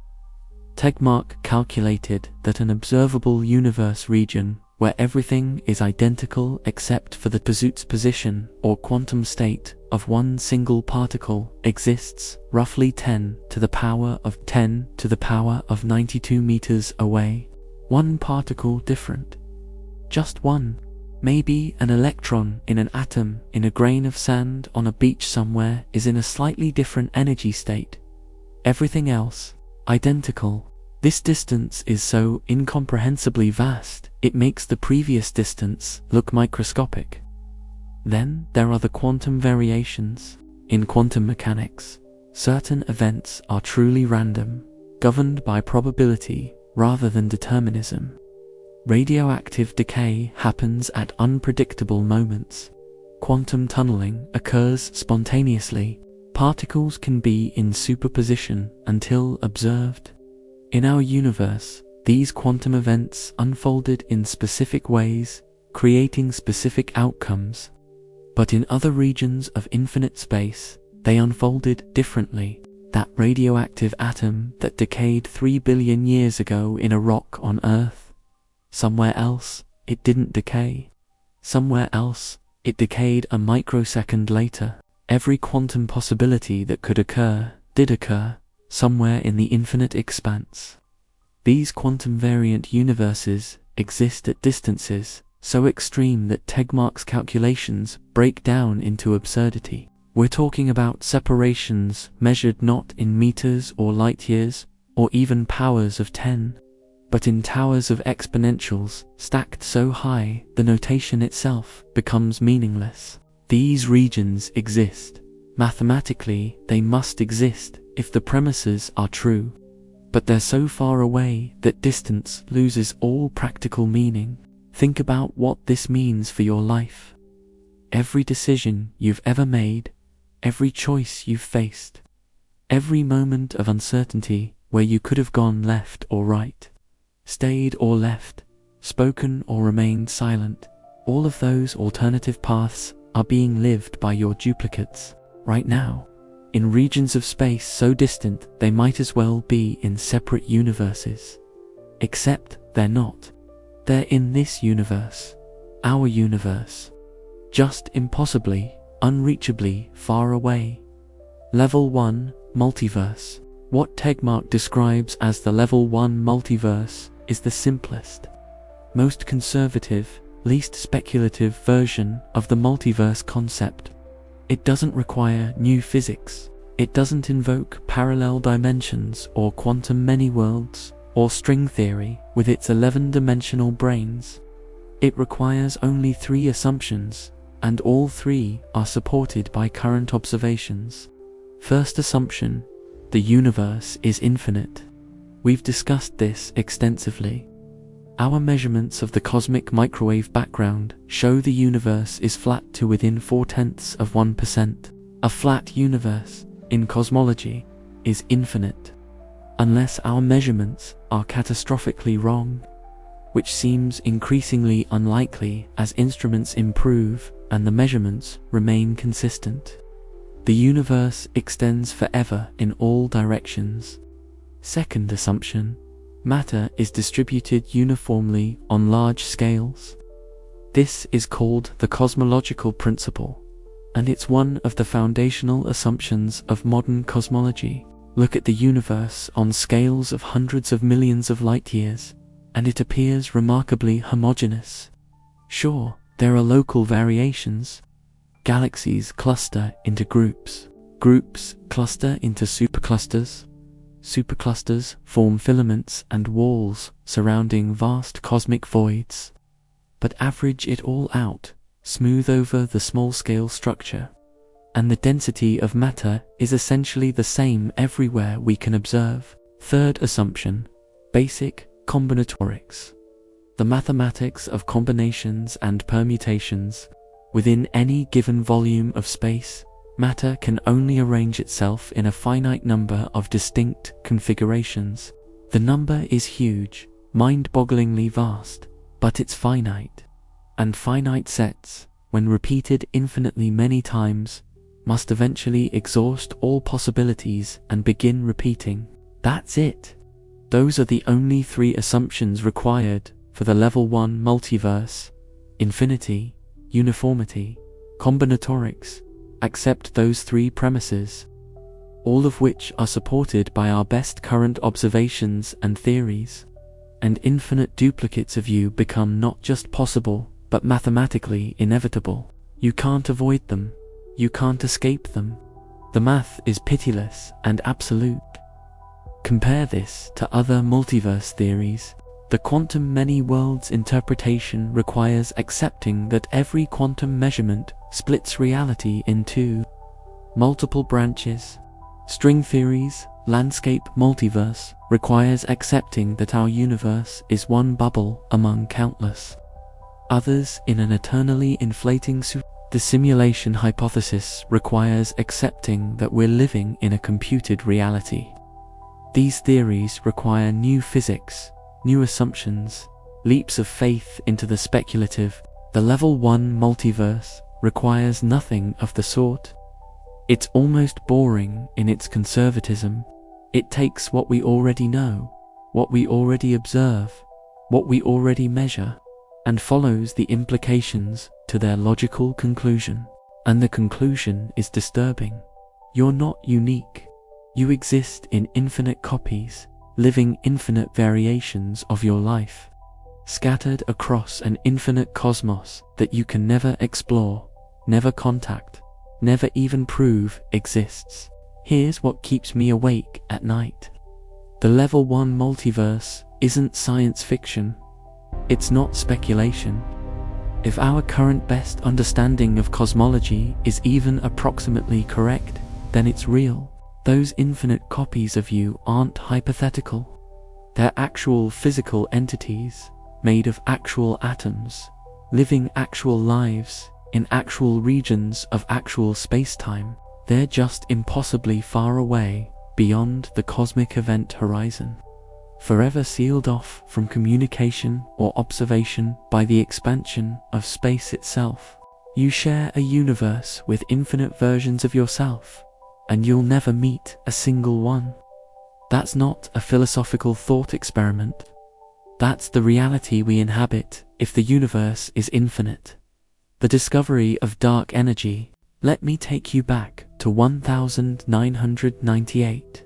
Tegmark calculated that an observable universe region where everything is identical except for the pursuit's position or quantum state of one single particle exists roughly 10 to the power of 10 to the power of 92 meters away. One particle different. Just one. Maybe an electron in an atom in a grain of sand on a beach somewhere is in a slightly different energy state. Everything else, identical. This distance is so incomprehensibly vast, it makes the previous distance look microscopic. Then there are the quantum variations. In quantum mechanics, certain events are truly random, governed by probability rather than determinism. Radioactive decay happens at unpredictable moments. Quantum tunneling occurs spontaneously. Particles can be in superposition until observed. In our universe, these quantum events unfolded in specific ways, creating specific outcomes. But in other regions of infinite space, they unfolded differently. That radioactive atom that decayed 3 billion years ago in a rock on Earth. Somewhere else, it didn't decay. Somewhere else, it decayed a microsecond later. Every quantum possibility that could occur, did occur, somewhere in the infinite expanse. These quantum-variant universes exist at distances so extreme that Tegmark's calculations break down into absurdity. We're talking about separations measured not in meters or light years, or even powers of 10, but in towers of exponentials stacked so high the notation itself becomes meaningless. These regions exist. Mathematically, they must exist if the premises are true. But they're so far away that distance loses all practical meaning. Think about what this means for your life. Every decision you've ever made, every choice you've faced, every moment of uncertainty where you could have gone left or right, stayed or left, spoken or remained silent, all of those alternative paths are being lived by your duplicates right now, in regions of space so distant they might as well be in separate universes. Except they're not. They're in this universe, our universe, just impossibly, unreachably far away. Level 1, Multiverse. What Tegmark describes as the Level 1 multiverse is the simplest, most conservative, least speculative version of the multiverse concept. It doesn't require new physics. It doesn't invoke parallel dimensions or quantum many-worlds or string theory with its 11-dimensional brains. It requires only 3 assumptions, and all 3 are supported by current observations. First assumption: the universe is infinite. We've discussed this extensively. Our measurements of the cosmic microwave background show the universe is flat to within 0.4%. A flat universe, in cosmology, is infinite, unless our measurements are catastrophically wrong, which seems increasingly unlikely as instruments improve and the measurements remain consistent. The universe extends forever in all directions. Second assumption: matter is distributed uniformly on large scales. This is called the cosmological principle, and it's one of the foundational assumptions of modern cosmology. Look at the universe on scales of hundreds of millions of light years, and it appears remarkably homogeneous. Sure, there are local variations. Galaxies cluster into groups. Groups cluster into superclusters. Superclusters form filaments and walls surrounding vast cosmic voids. But average it all out, smooth over the small-scale structure, and the density of matter is essentially the same everywhere we can observe. Third assumption: basic combinatorics. The mathematics of combinations and permutations. Within any given volume of space, matter can only arrange itself in a finite number of distinct configurations. The number is huge, mind-bogglingly vast, but it's finite. And finite sets, when repeated infinitely many times, must eventually exhaust all possibilities and begin repeating. That's it. Those are the only 3 assumptions required for the Level 1 multiverse: infinity, uniformity, combinatorics. Accept those 3 premises, all of which are supported by our best current observations and theories, and infinite duplicates of you become not just possible, but mathematically inevitable. You can't avoid them. You can't escape them. The math is pitiless and absolute. Compare this to other multiverse theories. The quantum many-worlds interpretation requires accepting that every quantum measurement splits reality in 2. Multiple branches. String theory's landscape multiverse requires accepting that our universe is one bubble among countless others in an eternally inflating The simulation hypothesis requires accepting that we're living in a computed reality. These theories require new physics, new assumptions, leaps of faith into the speculative. The Level 1 multiverse requires nothing of the sort. It's almost boring in its conservatism. It takes what we already know, what we already observe, what we already measure, and follows the implications to their logical conclusion. And the conclusion is disturbing. You're not unique. You exist in infinite copies, living infinite variations of your life, scattered across an infinite cosmos that you can never explore, never contact, never even prove exists. Here's what keeps me awake at night. The Level 1 multiverse isn't science fiction. It's not speculation. If our current best understanding of cosmology is even approximately correct, then it's real. Those infinite copies of you aren't hypothetical. They're actual physical entities, made of actual atoms, living actual lives in actual regions of actual space-time. They're just impossibly far away, beyond the cosmic event horizon, forever sealed off from communication or observation by the expansion of space itself. You share a universe with infinite versions of yourself, and you'll never meet a single one. That's not a philosophical thought experiment. That's the reality we inhabit if the universe is infinite. The discovery of dark energy. Let me take you back to 1998.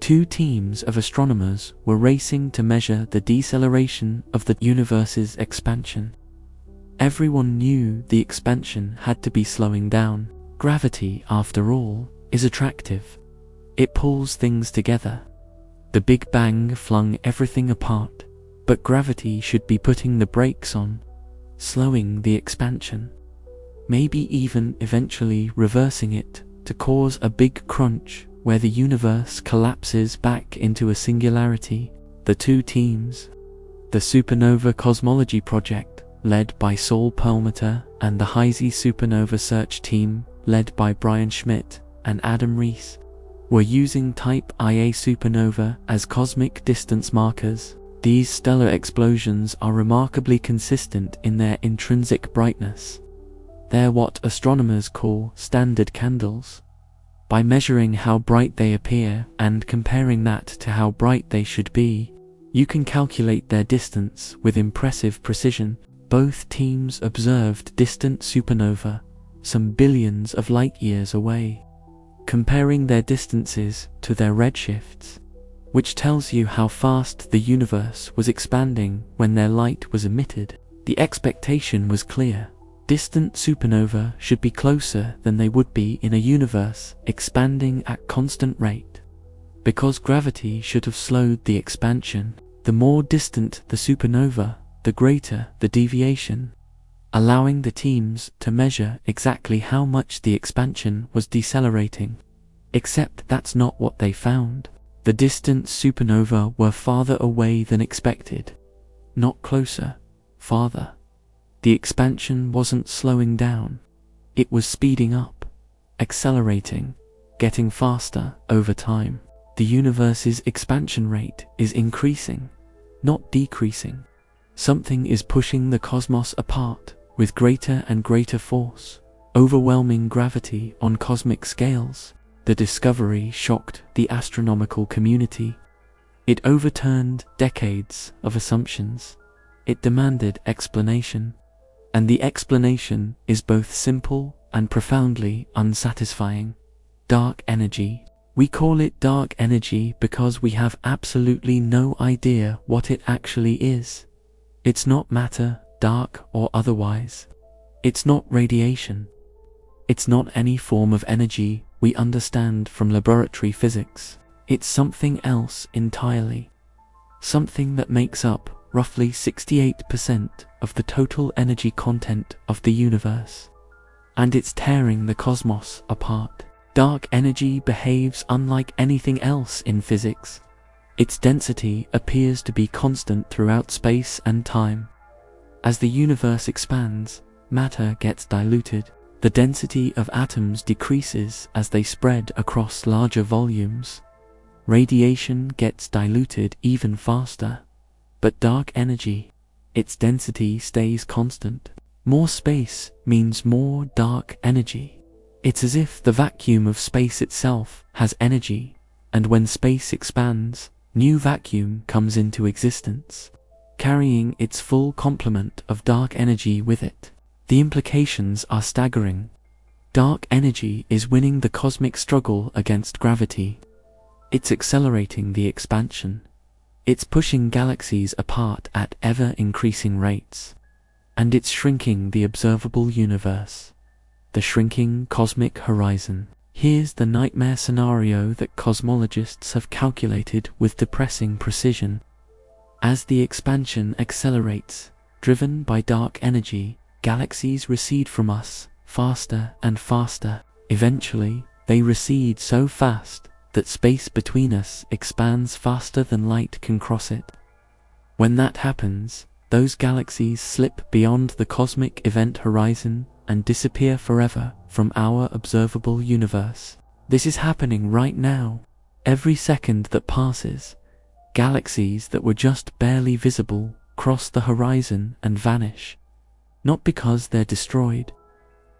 Two teams of astronomers were racing to measure the deceleration of the universe's expansion. Everyone knew the expansion had to be slowing down. Gravity, after all, is attractive. It pulls things together. The Big Bang flung everything apart, but gravity should be putting the brakes on, slowing the expansion, maybe even eventually reversing it to cause a big crunch where the universe collapses back into a singularity. The two teams, the Supernova Cosmology Project, led by Saul Perlmutter, and the Heisey Supernova Search Team, led by Brian Schmidt and Adam Rees, were using Type Ia supernova as cosmic distance markers. These stellar explosions are remarkably consistent in their intrinsic brightness. They're what astronomers call standard candles. By measuring how bright they appear and comparing that to how bright they should be, you can calculate their distance with impressive precision. Both teams observed distant supernova, some billions of light years away, comparing their distances to their redshifts, which tells you how fast the universe was expanding when their light was emitted. The expectation was clear. Distant supernova should be closer than they would be in a universe expanding at constant rate, because gravity should have slowed the expansion. The more distant the supernova, the greater the deviation, allowing the teams to measure exactly how much the expansion was decelerating. Except that's not what they found. The distant supernova were farther away than expected. Not closer, farther. The expansion wasn't slowing down. It was speeding up, accelerating, getting faster over time. The universe's expansion rate is increasing, not decreasing. Something is pushing the cosmos apart with greater and greater force, overwhelming gravity on cosmic scales. The discovery shocked the astronomical community. It overturned decades of assumptions. It demanded explanation. And the explanation is both simple and profoundly unsatisfying. Dark energy. We call it dark energy because we have absolutely no idea what it actually is. It's not matter, dark or otherwise. It's not radiation. It's not any form of energy we understand from laboratory physics. It's something else entirely. Something that makes up roughly 68% of the total energy content of the universe. And it's tearing the cosmos apart. Dark energy behaves unlike anything else in physics. Its density appears to be constant throughout space and time. As the universe expands, matter gets diluted. The density of atoms decreases as they spread across larger volumes. Radiation gets diluted even faster. But dark energy, its density stays constant. More space means more dark energy. It's as if the vacuum of space itself has energy, and when space expands, new vacuum comes into existence, carrying its full complement of dark energy with it. The implications are staggering. Dark energy is winning the cosmic struggle against gravity. It's accelerating the expansion. It's pushing galaxies apart at ever-increasing rates. And it's shrinking the observable universe, the shrinking cosmic horizon. Here's the nightmare scenario that cosmologists have calculated with depressing precision. As the expansion accelerates, driven by dark energy, galaxies recede from us faster and faster. Eventually, they recede so fast that space between us expands faster than light can cross it. When that happens, those galaxies slip beyond the cosmic event horizon and disappear forever from our observable universe. This is happening right now. Every second that passes, galaxies that were just barely visible cross the horizon and vanish. Not because they're destroyed,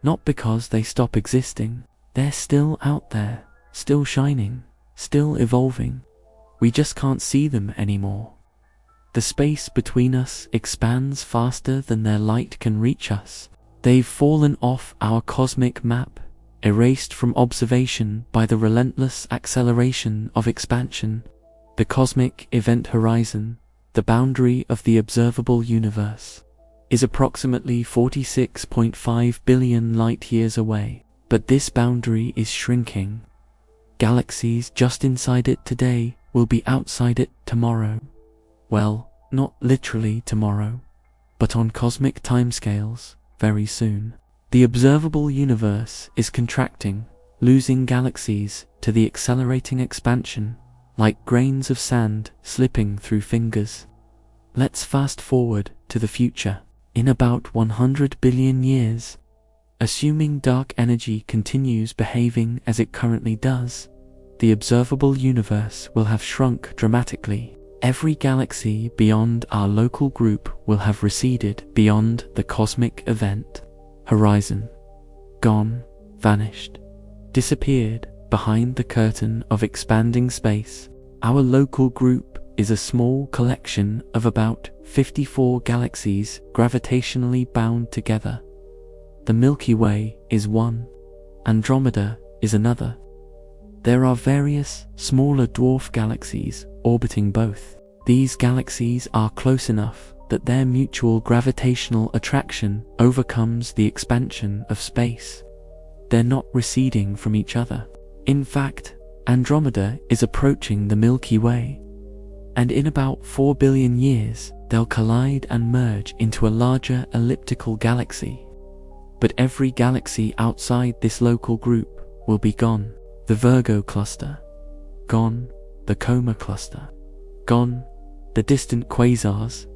not because they stop existing. They're still out there, still shining, still evolving. We just can't see them anymore. The space between us expands faster than their light can reach us. They've fallen off our cosmic map, erased from observation by the relentless acceleration of expansion. The cosmic event horizon, the boundary of the observable universe, is approximately 46.5 billion light-years away. But this boundary is shrinking. Galaxies just inside it today will be outside it tomorrow. Well, not literally tomorrow, but on cosmic timescales, very soon. The observable universe is contracting, losing galaxies to the accelerating expansion, like grains of sand slipping through fingers. Let's fast forward to the future. In about 100 billion years, assuming dark energy continues behaving as it currently does, the observable universe will have shrunk dramatically. Every galaxy beyond our local group will have receded beyond the cosmic event horizon. Gone, vanished, disappeared behind the curtain of expanding space. Our local group is a small collection of about 54 galaxies gravitationally bound together. The Milky Way is one. Andromeda is another. There are various smaller dwarf galaxies orbiting both. These galaxies are close enough that their mutual gravitational attraction overcomes the expansion of space. They're not receding from each other. In fact, Andromeda is approaching the Milky Way, and in about 4 billion years, they'll collide and merge into a larger elliptical galaxy. But every galaxy outside this local group will be gone. The Virgo cluster, gone. The Coma cluster, gone. The distant quasars,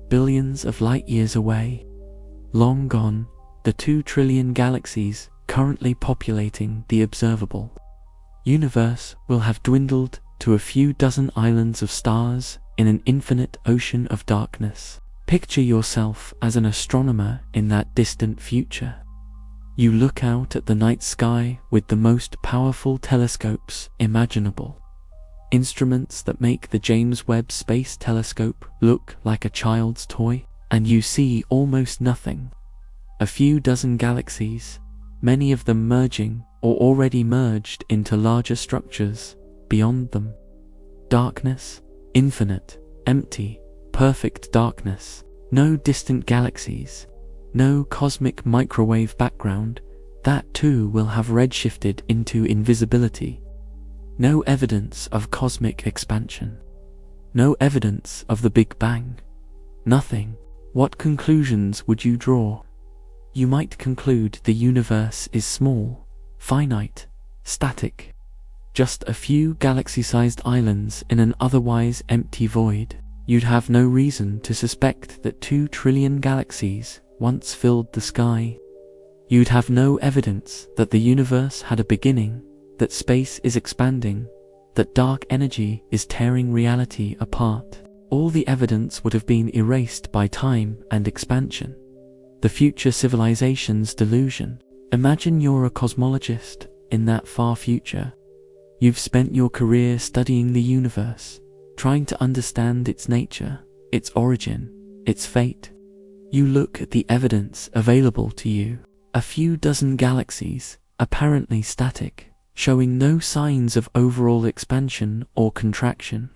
billions of light-years away, long gone. The 2 trillion galaxies currently populating the observable universe will have dwindled to a few dozen islands of stars in an infinite ocean of darkness. Picture yourself as an astronomer in that distant future. You look out at the night sky with the most powerful telescopes imaginable. Instruments that make the James Webb Space Telescope look like a child's toy, and you see almost nothing. A few dozen galaxies, many of them merging or already merged into larger structures beyond them. Darkness, infinite, empty, perfect darkness. No distant galaxies, no cosmic microwave background. That too will have redshifted into invisibility. No evidence of cosmic expansion. No evidence of the Big Bang. Nothing. What conclusions would you draw? You might conclude the universe is small, finite, static. Just a few galaxy-sized islands in an otherwise empty void. You'd have no reason to suspect that 2 trillion galaxies once filled the sky. You'd have no evidence that the universe had a beginning, that space is expanding, that dark energy is tearing reality apart. All the evidence would have been erased by time and expansion. The future civilization's delusion. Imagine you're a cosmologist in that far future. You've spent your career studying the universe, trying to understand its nature, its origin, its fate. You look at the evidence available to you. A few dozen galaxies, apparently static, showing no signs of overall expansion or contraction.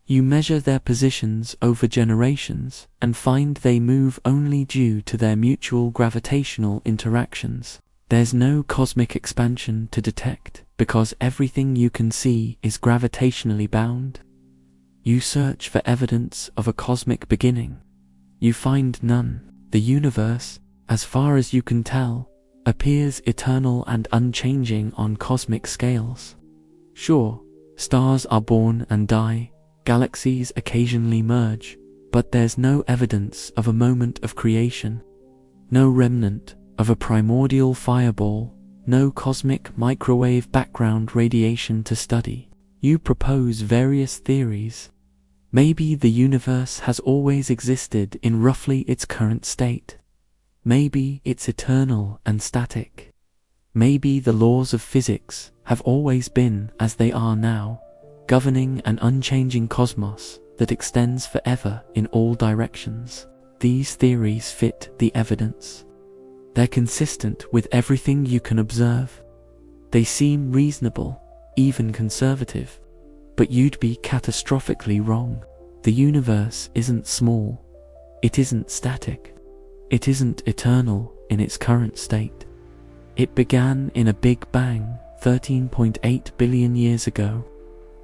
You measure their positions over generations and find they move only due to their mutual gravitational interactions. There's no cosmic expansion to detect because everything you can see is gravitationally bound. You search for evidence of a cosmic beginning. You find none. The universe, as far as you can tell, appears eternal and unchanging on cosmic scales. Sure, stars are born and die, galaxies occasionally merge, but there's no evidence of a moment of creation, no remnant of a primordial fireball, no cosmic microwave background radiation to study. You propose various theories. Maybe the universe has always existed in roughly its current state. Maybe it's eternal and static. Maybe the laws of physics have always been as they are now, governing an unchanging cosmos that extends forever in all directions. These theories fit the evidence. They're consistent with everything you can observe. They seem reasonable, even conservative, but you'd be catastrophically wrong. The universe isn't small. It isn't static. It isn't eternal in its current state. It began in a Big Bang 13.8 billion years ago.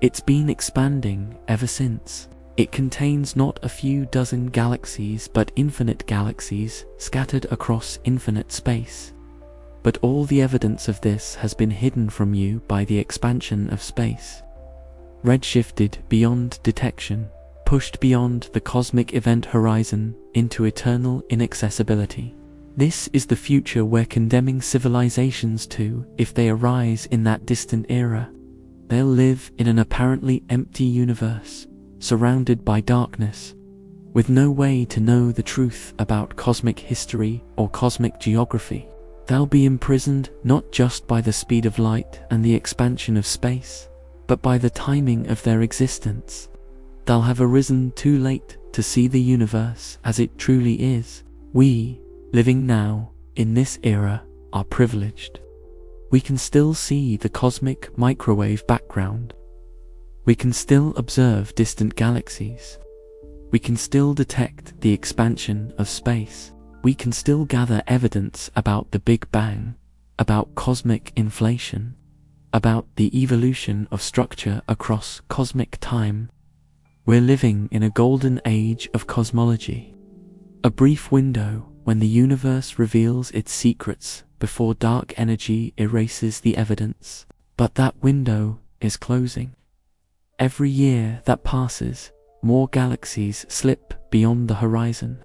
It's been expanding ever since. It contains not a few dozen galaxies but infinite galaxies scattered across infinite space. But all the evidence of this has been hidden from you by the expansion of space. Redshifted beyond detection, pushed beyond the cosmic event horizon into eternal inaccessibility. This is the future we're condemning civilizations to if they arise in that distant era. They'll live in an apparently empty universe, surrounded by darkness, with no way to know the truth about cosmic history or cosmic geography. They'll be imprisoned not just by the speed of light and the expansion of space, but by the timing of their existence. They'll have arisen too late to see the universe as it truly is. We, living now, in this era, are privileged. We can still see the cosmic microwave background. We can still observe distant galaxies. We can still detect the expansion of space. We can still gather evidence about the Big Bang, about cosmic inflation, about the evolution of structure across cosmic time. We're living in a golden age of cosmology, a brief window when the universe reveals its secrets before dark energy erases the evidence. But that window is closing. Every year that passes, more galaxies slip beyond the horizon.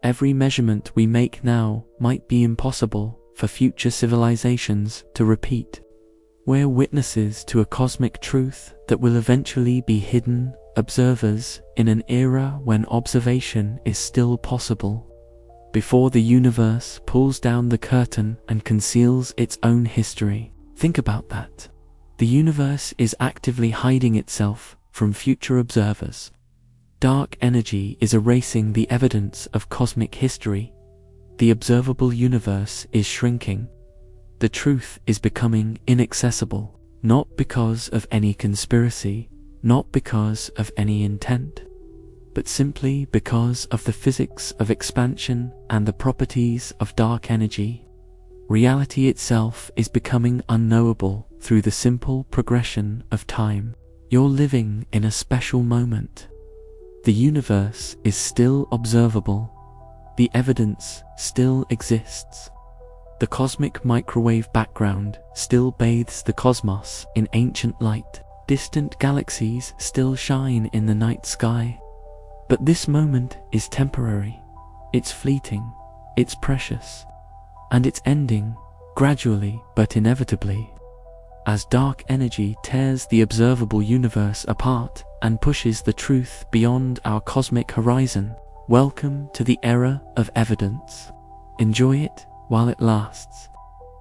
Every measurement we make now might be impossible for future civilizations to repeat. We're witnesses to a cosmic truth that will eventually be hidden, observers in an era when observation is still possible. Before the universe pulls down the curtain and conceals its own history. Think about that. The universe is actively hiding itself from future observers. Dark energy is erasing the evidence of cosmic history. The observable universe is shrinking. The truth is becoming inaccessible, not because of any conspiracy, not because of any intent, but simply because of the physics of expansion and the properties of dark energy. Reality itself is becoming unknowable through the simple progression of time. You're living in a special moment. The universe is still observable. The evidence still exists. The cosmic microwave background still bathes the cosmos in ancient light. Distant galaxies still shine in the night sky. But this moment is temporary. It's fleeting. It's precious. And it's ending, gradually but inevitably. As dark energy tears the observable universe apart and pushes the truth beyond our cosmic horizon. Welcome to the era of evidence. Enjoy it while it lasts.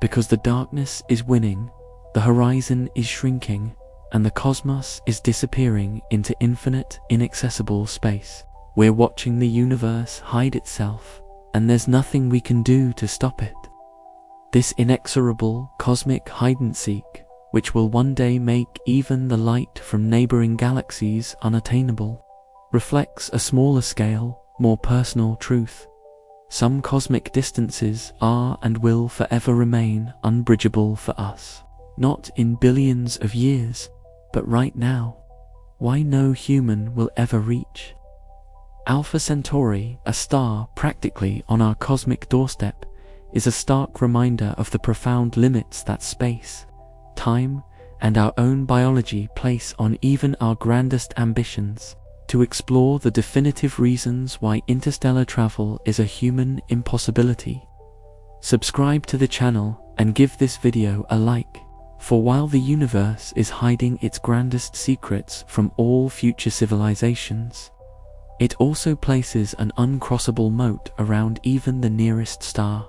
Because the darkness is winning, the horizon is shrinking, and the cosmos is disappearing into infinite, inaccessible space. We're watching the universe hide itself, and there's nothing we can do to stop it. This inexorable cosmic hide-and-seek, which will one day make even the light from neighboring galaxies unattainable, reflects a smaller scale, more personal truth. Some cosmic distances are and will forever remain unbridgeable for us. Not in billions of years, but right now. Why no human will ever reach. Alpha Centauri, a star practically on our cosmic doorstep, is a stark reminder of the profound limits that space, time, and our own biology place on even our grandest ambitions. To explore the definitive reasons why interstellar travel is a human impossibility, subscribe to the channel and give this video a like. For while the universe is hiding its grandest secrets from all future civilizations, it also places an uncrossable moat around even the nearest star,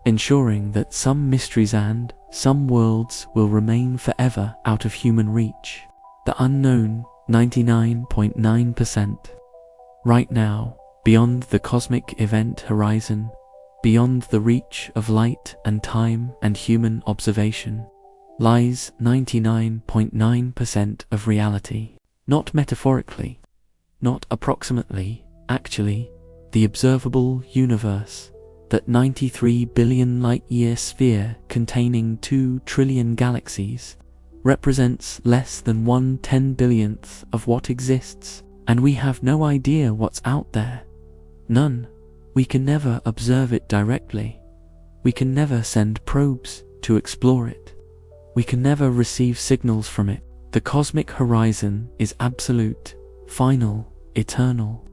ensuring that some mysteries and some worlds will remain forever out of human reach. The unknown, 99.9%. Right now, beyond the cosmic event horizon, beyond the reach of light and time and human observation, lies 99.9% of reality. Not metaphorically, not approximately, actually, the observable universe, that 93 billion light-year sphere containing 2 trillion galaxies, represents less than 1/10,000,000th of what exists, and we have no idea what's out there. None. We can never observe it directly. We can never send probes to explore it. We can never receive signals from it. The cosmic horizon is absolute, final, eternal.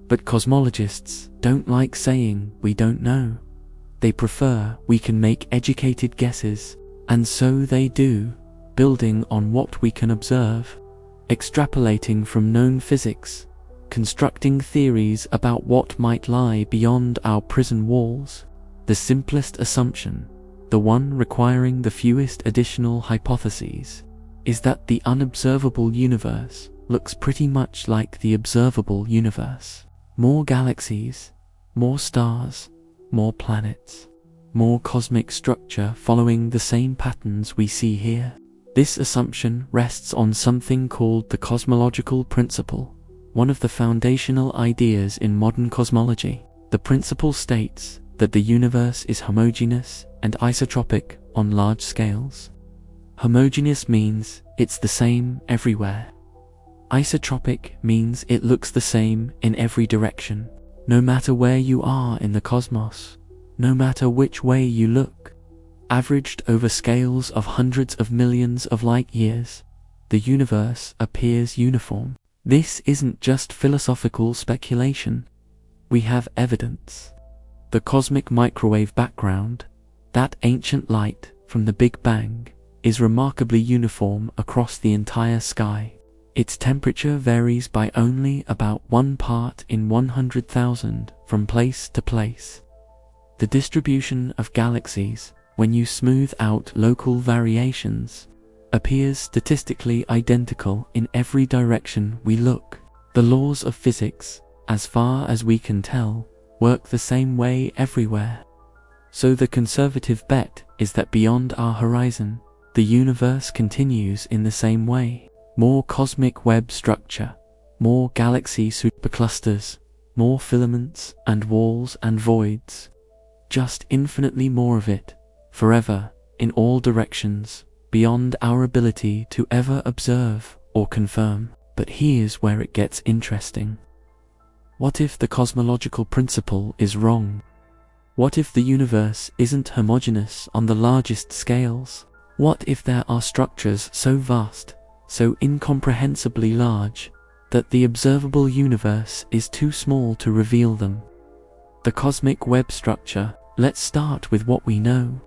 But cosmologists don't like saying we don't know. They prefer we can make educated guesses, and so they do, building on what we can observe, extrapolating from known physics, constructing theories about what might lie beyond our prison walls. The simplest assumption, the one requiring the fewest additional hypotheses, is that the unobservable universe looks pretty much like the observable universe. More galaxies, more stars, more planets, more cosmic structure following the same patterns we see here. This assumption rests on something called the cosmological principle, one of the foundational ideas in modern cosmology. The principle states that the universe is homogeneous and isotropic on large scales. Homogeneous means it's the same everywhere. Isotropic means it looks the same in every direction, no matter where you are in the cosmos, no matter which way you look. Averaged over scales of hundreds of millions of light years, the universe appears uniform. This isn't just philosophical speculation. We have evidence. The cosmic microwave background, that ancient light from the Big Bang, is remarkably uniform across the entire sky. Its temperature varies by only about 1 part in 100,000 from place to place. The distribution of galaxies, when you smooth out local variations, appears statistically identical in every direction we look. The laws of physics, as far as we can tell, work the same way everywhere. So the conservative bet is that beyond our horizon, the universe continues in the same way. More cosmic web structure, more galaxy superclusters, more filaments and walls and voids. Just infinitely more of it, forever, in all directions, beyond our ability to ever observe or confirm. But here's where it gets interesting. What if the cosmological principle is wrong? What if the universe isn't homogeneous on the largest scales? What if there are structures so vast, so incomprehensibly large, that the observable universe is too small to reveal them? The cosmic web structure. Let's start with what we know.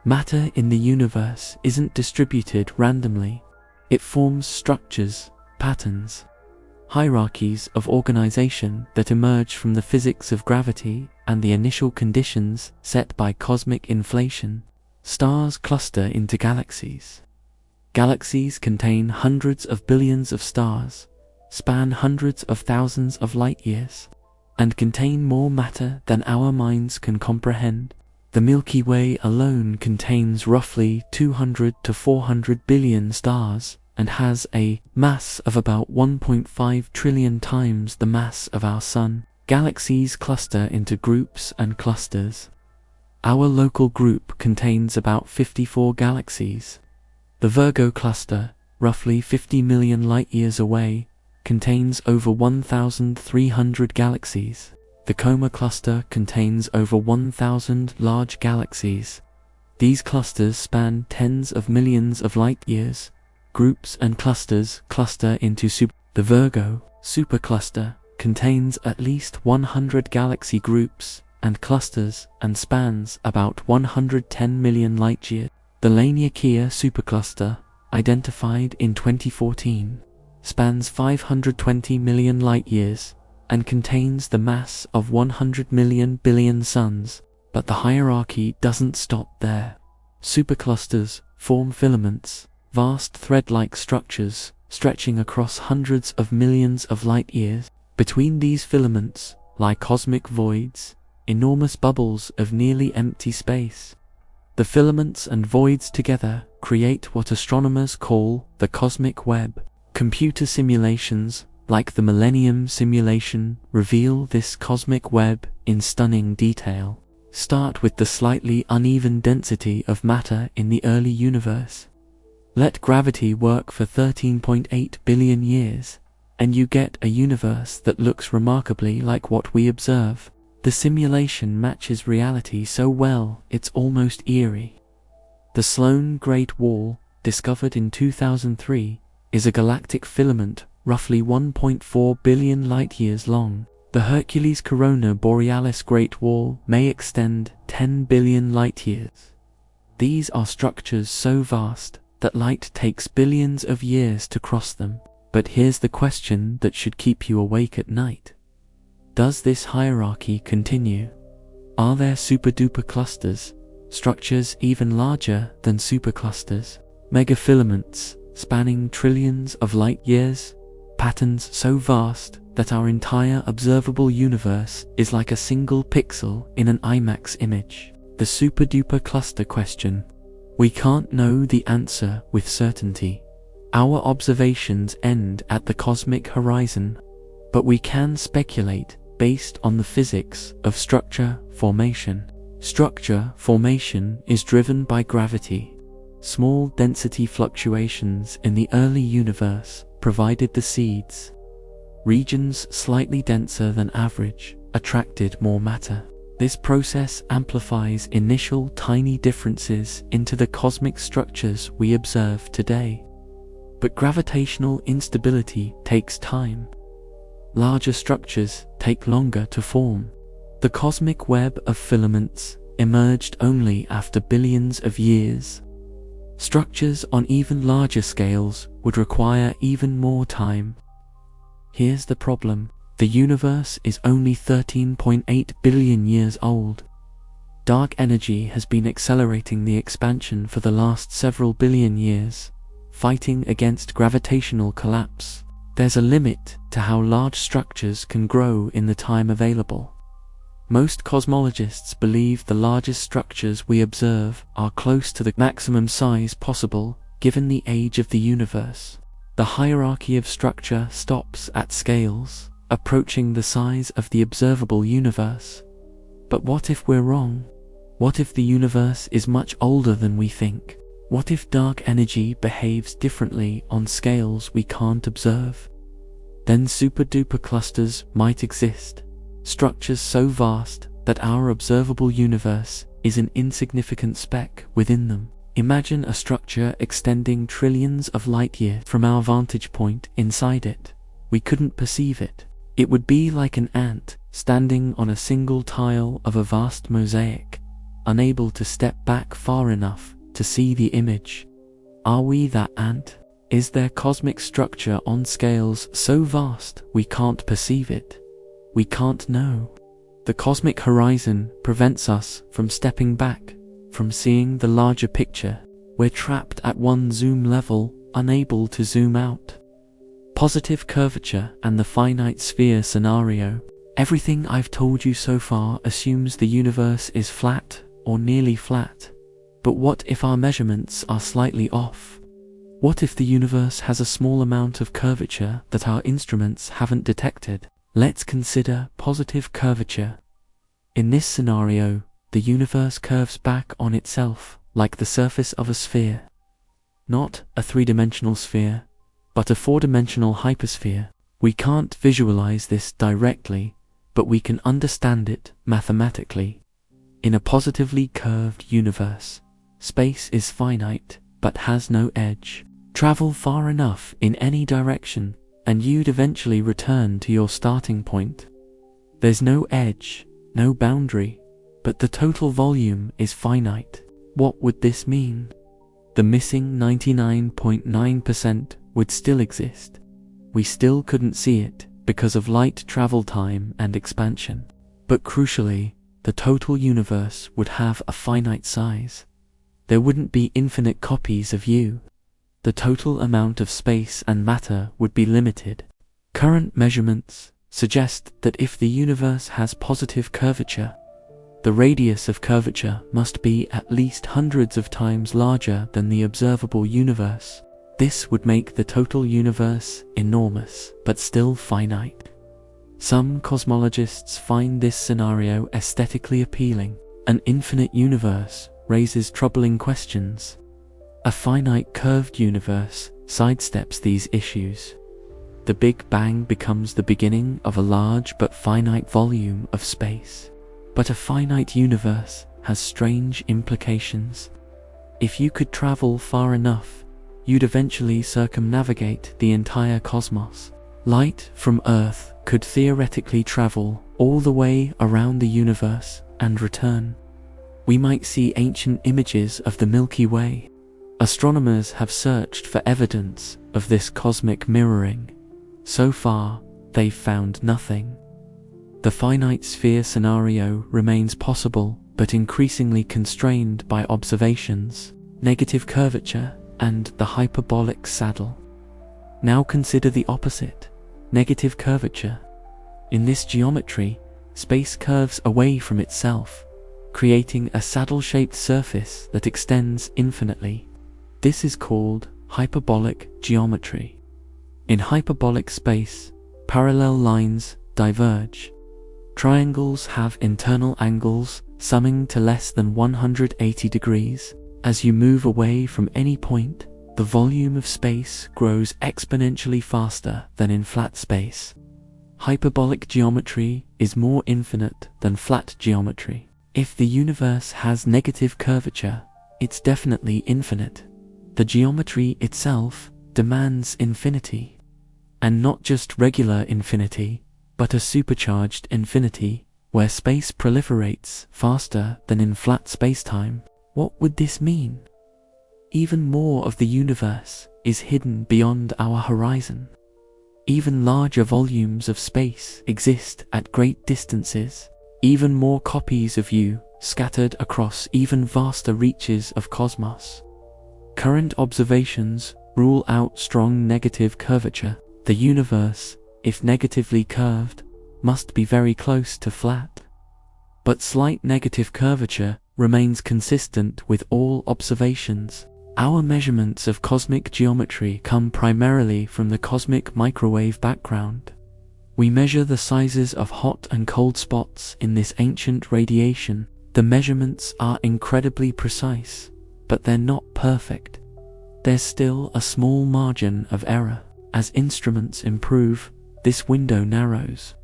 Matter in the universe isn't distributed randomly. It forms structures, patterns, hierarchies of organization that emerge from the physics of gravity and the initial conditions set by cosmic inflation. Stars cluster into galaxies. Galaxies contain hundreds of billions of stars, span hundreds of thousands of light years, and contain more matter than our minds can comprehend. The Milky Way alone contains roughly 200 to 400 billion stars and has a mass of about 1.5 trillion times the mass of our Sun. Galaxies cluster into groups and clusters. Our local group contains about 54 galaxies. The Virgo cluster, roughly 50 million light-years away, contains over 1,300 galaxies. The Coma cluster contains over 1,000 large galaxies. These clusters span tens of millions of light-years. Groups and clusters cluster into The Virgo supercluster contains at least 100 galaxy groups and clusters and spans about 110 million light-years. The Laniakea supercluster, identified in 2014, spans 520 million light-years and contains the mass of 100 million billion suns, but the hierarchy doesn't stop there. Superclusters form filaments, vast thread-like structures stretching across hundreds of millions of light-years. Between these filaments lie cosmic voids, enormous bubbles of nearly empty space. The filaments and voids together create what astronomers call the cosmic web. Computer simulations, like the Millennium simulation, reveal this cosmic web in stunning detail. Start with the slightly uneven density of matter in the early universe. Let gravity work for 13.8 billion years, and you get a universe that looks remarkably like what we observe. The simulation matches reality so well it's almost eerie. The Sloan Great Wall, discovered in 2003, is a galactic filament roughly 1.4 billion light-years long. The Hercules Corona Borealis Great Wall may extend 10 billion light-years. These are structures so vast that light takes billions of years to cross them. But here's the question that should keep you awake at night. Does this hierarchy continue? Are there super-duper clusters, structures even larger than superclusters, megafilaments spanning trillions of light-years, patterns so vast that our entire observable universe is like a single pixel in an IMAX image? The super-duper cluster question. We can't know the answer with certainty. Our observations end at the cosmic horizon, but we can speculate based on the physics of structure formation. Structure formation is driven by gravity. Small density fluctuations in the early universe provided the seeds. Regions slightly denser than average attracted more matter. This process amplifies initial tiny differences into the cosmic structures we observe today. But gravitational instability takes time. Larger structures take longer to form. The cosmic web of filaments emerged only after billions of years. Structures on even larger scales would require even more time. Here's the problem. The universe is only 13.8 billion years old. Dark energy has been accelerating the expansion for the last several billion years, fighting against gravitational collapse. There's a limit to how large structures can grow in the time available. Most cosmologists believe the largest structures we observe are close to the maximum size possible given the age of the universe. The hierarchy of structure stops at scales approaching the size of the observable universe. But what if we're wrong? What if the universe is much older than we think? What if dark energy behaves differently on scales we can't observe? Then super-duper clusters might exist, structures so vast that our observable universe is an insignificant speck within them. Imagine a structure extending trillions of light-years from our vantage point inside it. We couldn't perceive it. It would be like an ant standing on a single tile of a vast mosaic, unable to step back far enough to see the image. Are we that ant? Is there cosmic structure on scales so vast we can't perceive it? We can't know. The cosmic horizon prevents us from stepping back, from seeing the larger picture. We're trapped at one zoom level, unable to zoom out. Positive curvature and the finite sphere scenario. Everything I've told you so far assumes the universe is flat or nearly flat. But what if our measurements are slightly off? What if the universe has a small amount of curvature that our instruments haven't detected? Let's consider positive curvature. In this scenario, the universe curves back on itself like the surface of a sphere. Not a three-dimensional sphere, but a four-dimensional hypersphere. We can't visualize this directly, but we can understand it mathematically. In a positively curved universe, space is finite but has no edge. Travel far enough in any direction, and you'd eventually return to your starting point. There's no edge, no boundary, but the total volume is finite. What would this mean? The missing 99.9% would still exist. We still couldn't see it because of light travel time and expansion. But crucially, the total universe would have a finite size. There wouldn't be infinite copies of you. The total amount of space and matter would be limited. Current measurements suggest that if the universe has positive curvature, the radius of curvature must be at least hundreds of times larger than the observable universe. This would make the total universe enormous, but still finite. Some cosmologists find this scenario aesthetically appealing. An infinite universe raises troubling questions. A finite curved universe sidesteps these issues. The Big Bang becomes the beginning of a large but finite volume of space. But a finite universe has strange implications. If you could travel far enough, you'd eventually circumnavigate the entire cosmos. Light from Earth could theoretically travel all the way around the universe and return. We might see ancient images of the Milky Way. Astronomers have searched for evidence of this cosmic mirroring. So far, they've found nothing. The finite sphere scenario remains possible, but increasingly constrained by observations, negative curvature, and the hyperbolic saddle. Now consider the opposite, negative curvature. In this geometry, space curves away from itself, creating a saddle-shaped surface that extends infinitely. This is called hyperbolic geometry. In hyperbolic space, parallel lines diverge. Triangles have internal angles summing to less than 180 degrees. As you move away from any point, the volume of space grows exponentially faster than in flat space. Hyperbolic geometry is more infinite than flat geometry. If the universe has negative curvature, it's definitely infinite. The geometry itself demands infinity. And not just regular infinity, but a supercharged infinity, where space proliferates faster than in flat spacetime. What would this mean? Even more of the universe is hidden beyond our horizon. Even larger volumes of space exist at great distances. Even more copies of you scattered across even vaster reaches of cosmos. Current observations rule out strong negative curvature. The universe, if negatively curved, must be very close to flat. But slight negative curvature remains consistent with all observations. Our measurements of cosmic geometry come primarily from the cosmic microwave background. We measure the sizes of hot and cold spots in this ancient radiation. The measurements are incredibly precise, but they're not perfect. There's still a small margin of error. As instruments improve, this window narrows.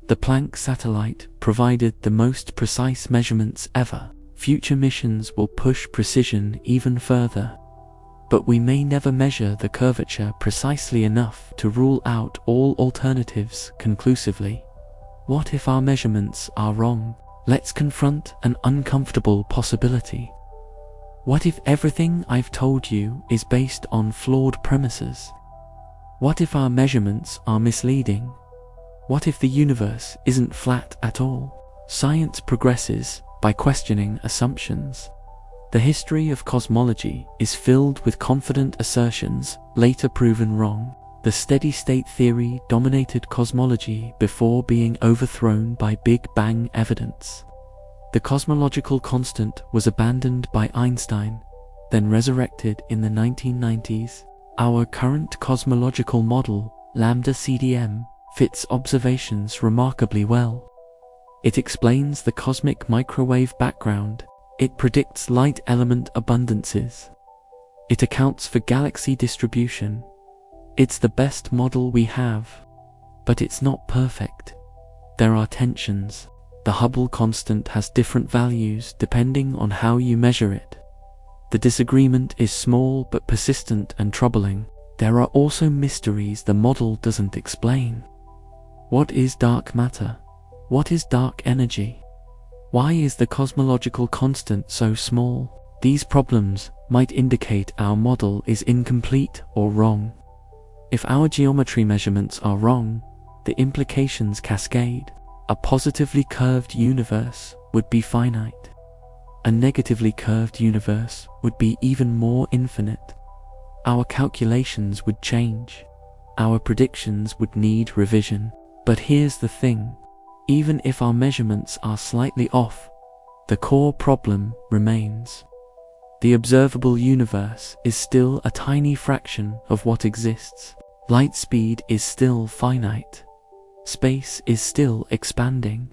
The Planck satellite provided the most precise measurements ever. Future missions will push precision even further. But we may never measure the curvature precisely enough to rule out all alternatives conclusively. What if our measurements are wrong? Let's confront an uncomfortable possibility. What if everything I've told you is based on flawed premises? What if our measurements are misleading? What if the universe isn't flat at all? Science progresses by questioning assumptions. The history of cosmology is filled with confident assertions, later proven wrong. The steady-state theory dominated cosmology before being overthrown by Big Bang evidence. The cosmological constant was abandoned by Einstein, then resurrected in the 1990s. Our current cosmological model, lambda CDM, fits observations remarkably well. It explains the cosmic microwave background. It predicts light element abundances. It accounts for galaxy distribution. It's the best model we have. But it's not perfect. There are tensions. The Hubble constant has different values depending on how you measure it. The disagreement is small but persistent and troubling. There are also mysteries the model doesn't explain. What is dark matter? What is dark energy? Why is the cosmological constant so small? These problems might indicate our model is incomplete or wrong. If our geometry measurements are wrong, the implications cascade. A positively curved universe would be finite. A negatively curved universe would be even more infinite. Our calculations would change. Our predictions would need revision. But here's the thing. Even if our measurements are slightly off, the core problem remains. The observable universe is still a tiny fraction of what exists. Light speed is still finite. Space is still expanding.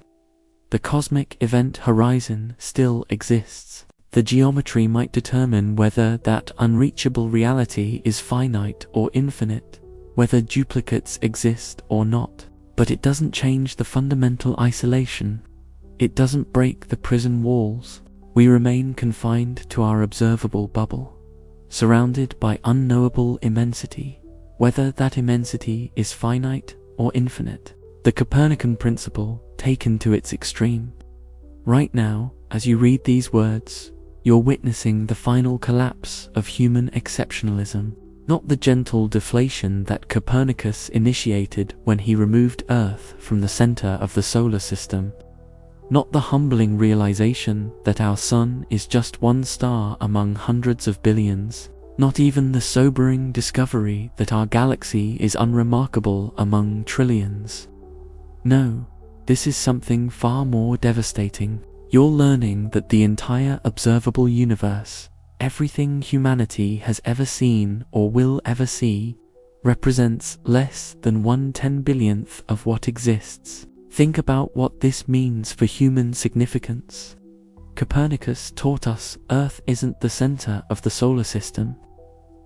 The cosmic event horizon still exists. The geometry might determine whether that unreachable reality is finite or infinite, whether duplicates exist or not. But it doesn't change the fundamental isolation. It doesn't break the prison walls. We remain confined to our observable bubble, surrounded by unknowable immensity, whether that immensity is finite or infinite. The Copernican principle taken to its extreme. Right now, as you read these words, you're witnessing the final collapse of human exceptionalism. Not the gentle deflation that Copernicus initiated when he removed Earth from the center of the solar system. Not the humbling realization that our sun is just one star among hundreds of billions. Not even the sobering discovery that our galaxy is unremarkable among trillions. No, this is something far more devastating. You're learning that the entire observable universe, everything humanity has ever seen or will ever see, represents less than 1/10,000,000th of what exists. Think about what this means for human significance. Copernicus taught us Earth isn't the center of the solar system.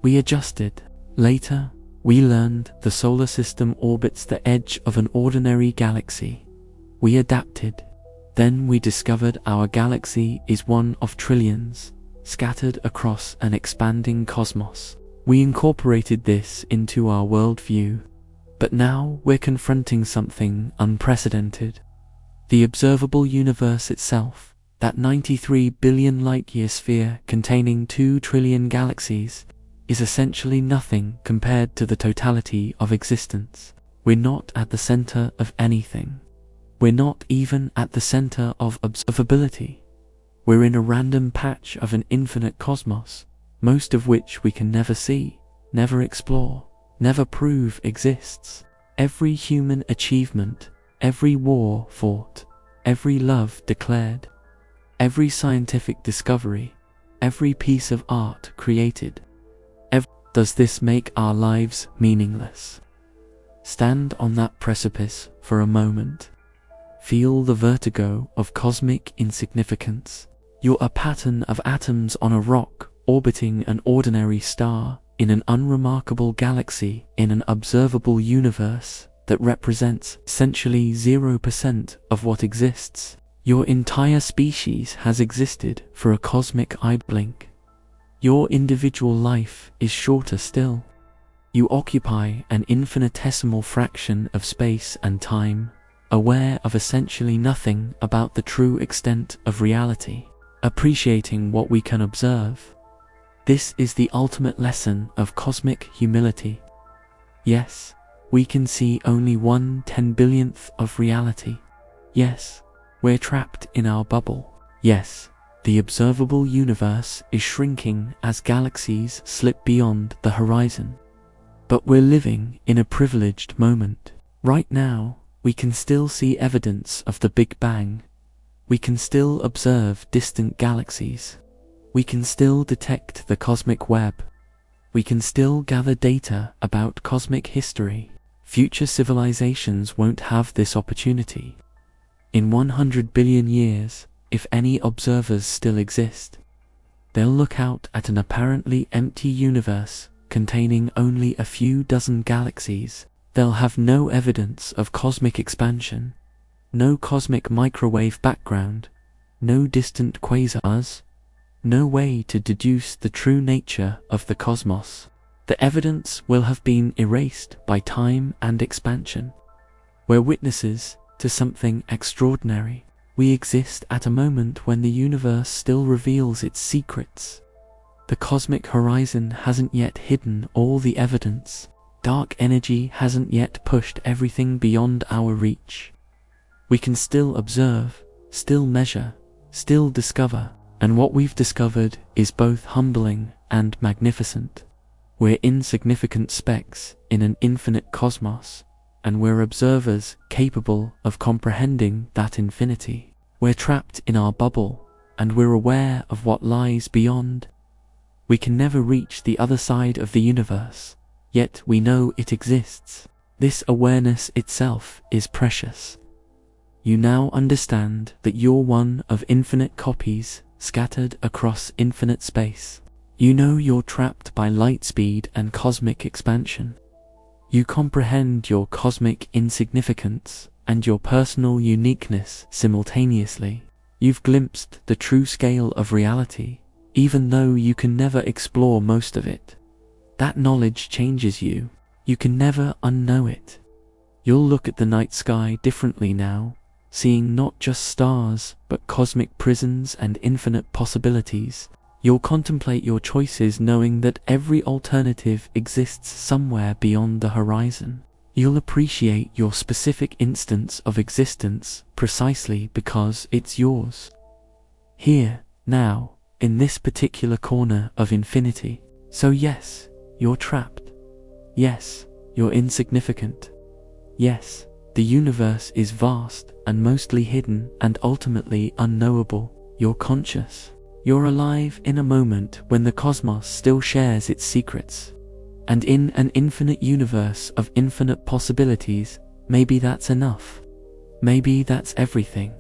We adjusted. Later, we learned the solar system orbits the edge of an ordinary galaxy. We adapted. Then we discovered our galaxy is one of trillions, scattered across an expanding cosmos. We incorporated this into our worldview. But now we're confronting something unprecedented. The observable universe itself, that 93 billion light-year sphere containing 2 trillion galaxies, is essentially nothing compared to the totality of existence. We're not at the center of anything. We're not even at the center of observability. We're in a random patch of an infinite cosmos, most of which we can never see, never explore, never prove exists. Every human achievement, every war fought, every love declared, every scientific discovery, every piece of art created. Does this make our lives meaningless? Stand on that precipice for a moment. Feel the vertigo of cosmic insignificance. You're a pattern of atoms on a rock, orbiting an ordinary star, in an unremarkable galaxy, in an observable universe that represents essentially 0% of what exists. Your entire species has existed for a cosmic eye blink. Your individual life is shorter still. You occupy an infinitesimal fraction of space and time, aware of essentially nothing about the true extent of reality, appreciating what we can observe. This is the ultimate lesson of cosmic humility. Yes, we can see only 1/10,000,000th of reality. Yes, we're trapped in our bubble. Yes, The observable universe is shrinking as galaxies slip beyond the horizon. But we're living in a privileged moment. Right now, we can still see evidence of the Big Bang. We can still observe distant galaxies. We can still detect the cosmic web. We can still gather data about cosmic history. Future civilizations won't have this opportunity. In 100 billion years, if any observers still exist, they'll look out at an apparently empty universe containing only a few dozen galaxies. They'll have no evidence of cosmic expansion, no cosmic microwave background, no distant quasars, no way to deduce the true nature of the cosmos. The evidence will have been erased by time and expansion. We're witnesses to something extraordinary. We exist at a moment when the universe still reveals its secrets. The cosmic horizon hasn't yet hidden all the evidence. Dark energy hasn't yet pushed everything beyond our reach. We can still observe, still measure, still discover, and what we've discovered is both humbling and magnificent. We're insignificant specks in an infinite cosmos, and we're observers capable of comprehending that infinity. We're trapped in our bubble, and we're aware of what lies beyond. We can never reach the other side of the universe, yet we know it exists. This awareness itself is precious. You now understand that you're one of infinite copies scattered across infinite space. You know you're trapped by light speed and cosmic expansion. You comprehend your cosmic insignificance and your personal uniqueness simultaneously. You've glimpsed the true scale of reality, even though you can never explore most of it. That knowledge changes you. You can never unknow it. You'll look at the night sky differently now, seeing not just stars, but cosmic prisons and infinite possibilities. You'll contemplate your choices knowing that every alternative exists somewhere beyond the horizon. You'll appreciate your specific instance of existence precisely because it's yours. Here, now, in this particular corner of infinity. So yes, you're trapped. Yes, you're insignificant. Yes, the universe is vast and mostly hidden and ultimately unknowable. You're conscious. You're alive in a moment when the cosmos still shares its secrets. And in an infinite universe of infinite possibilities, maybe that's enough. Maybe that's everything.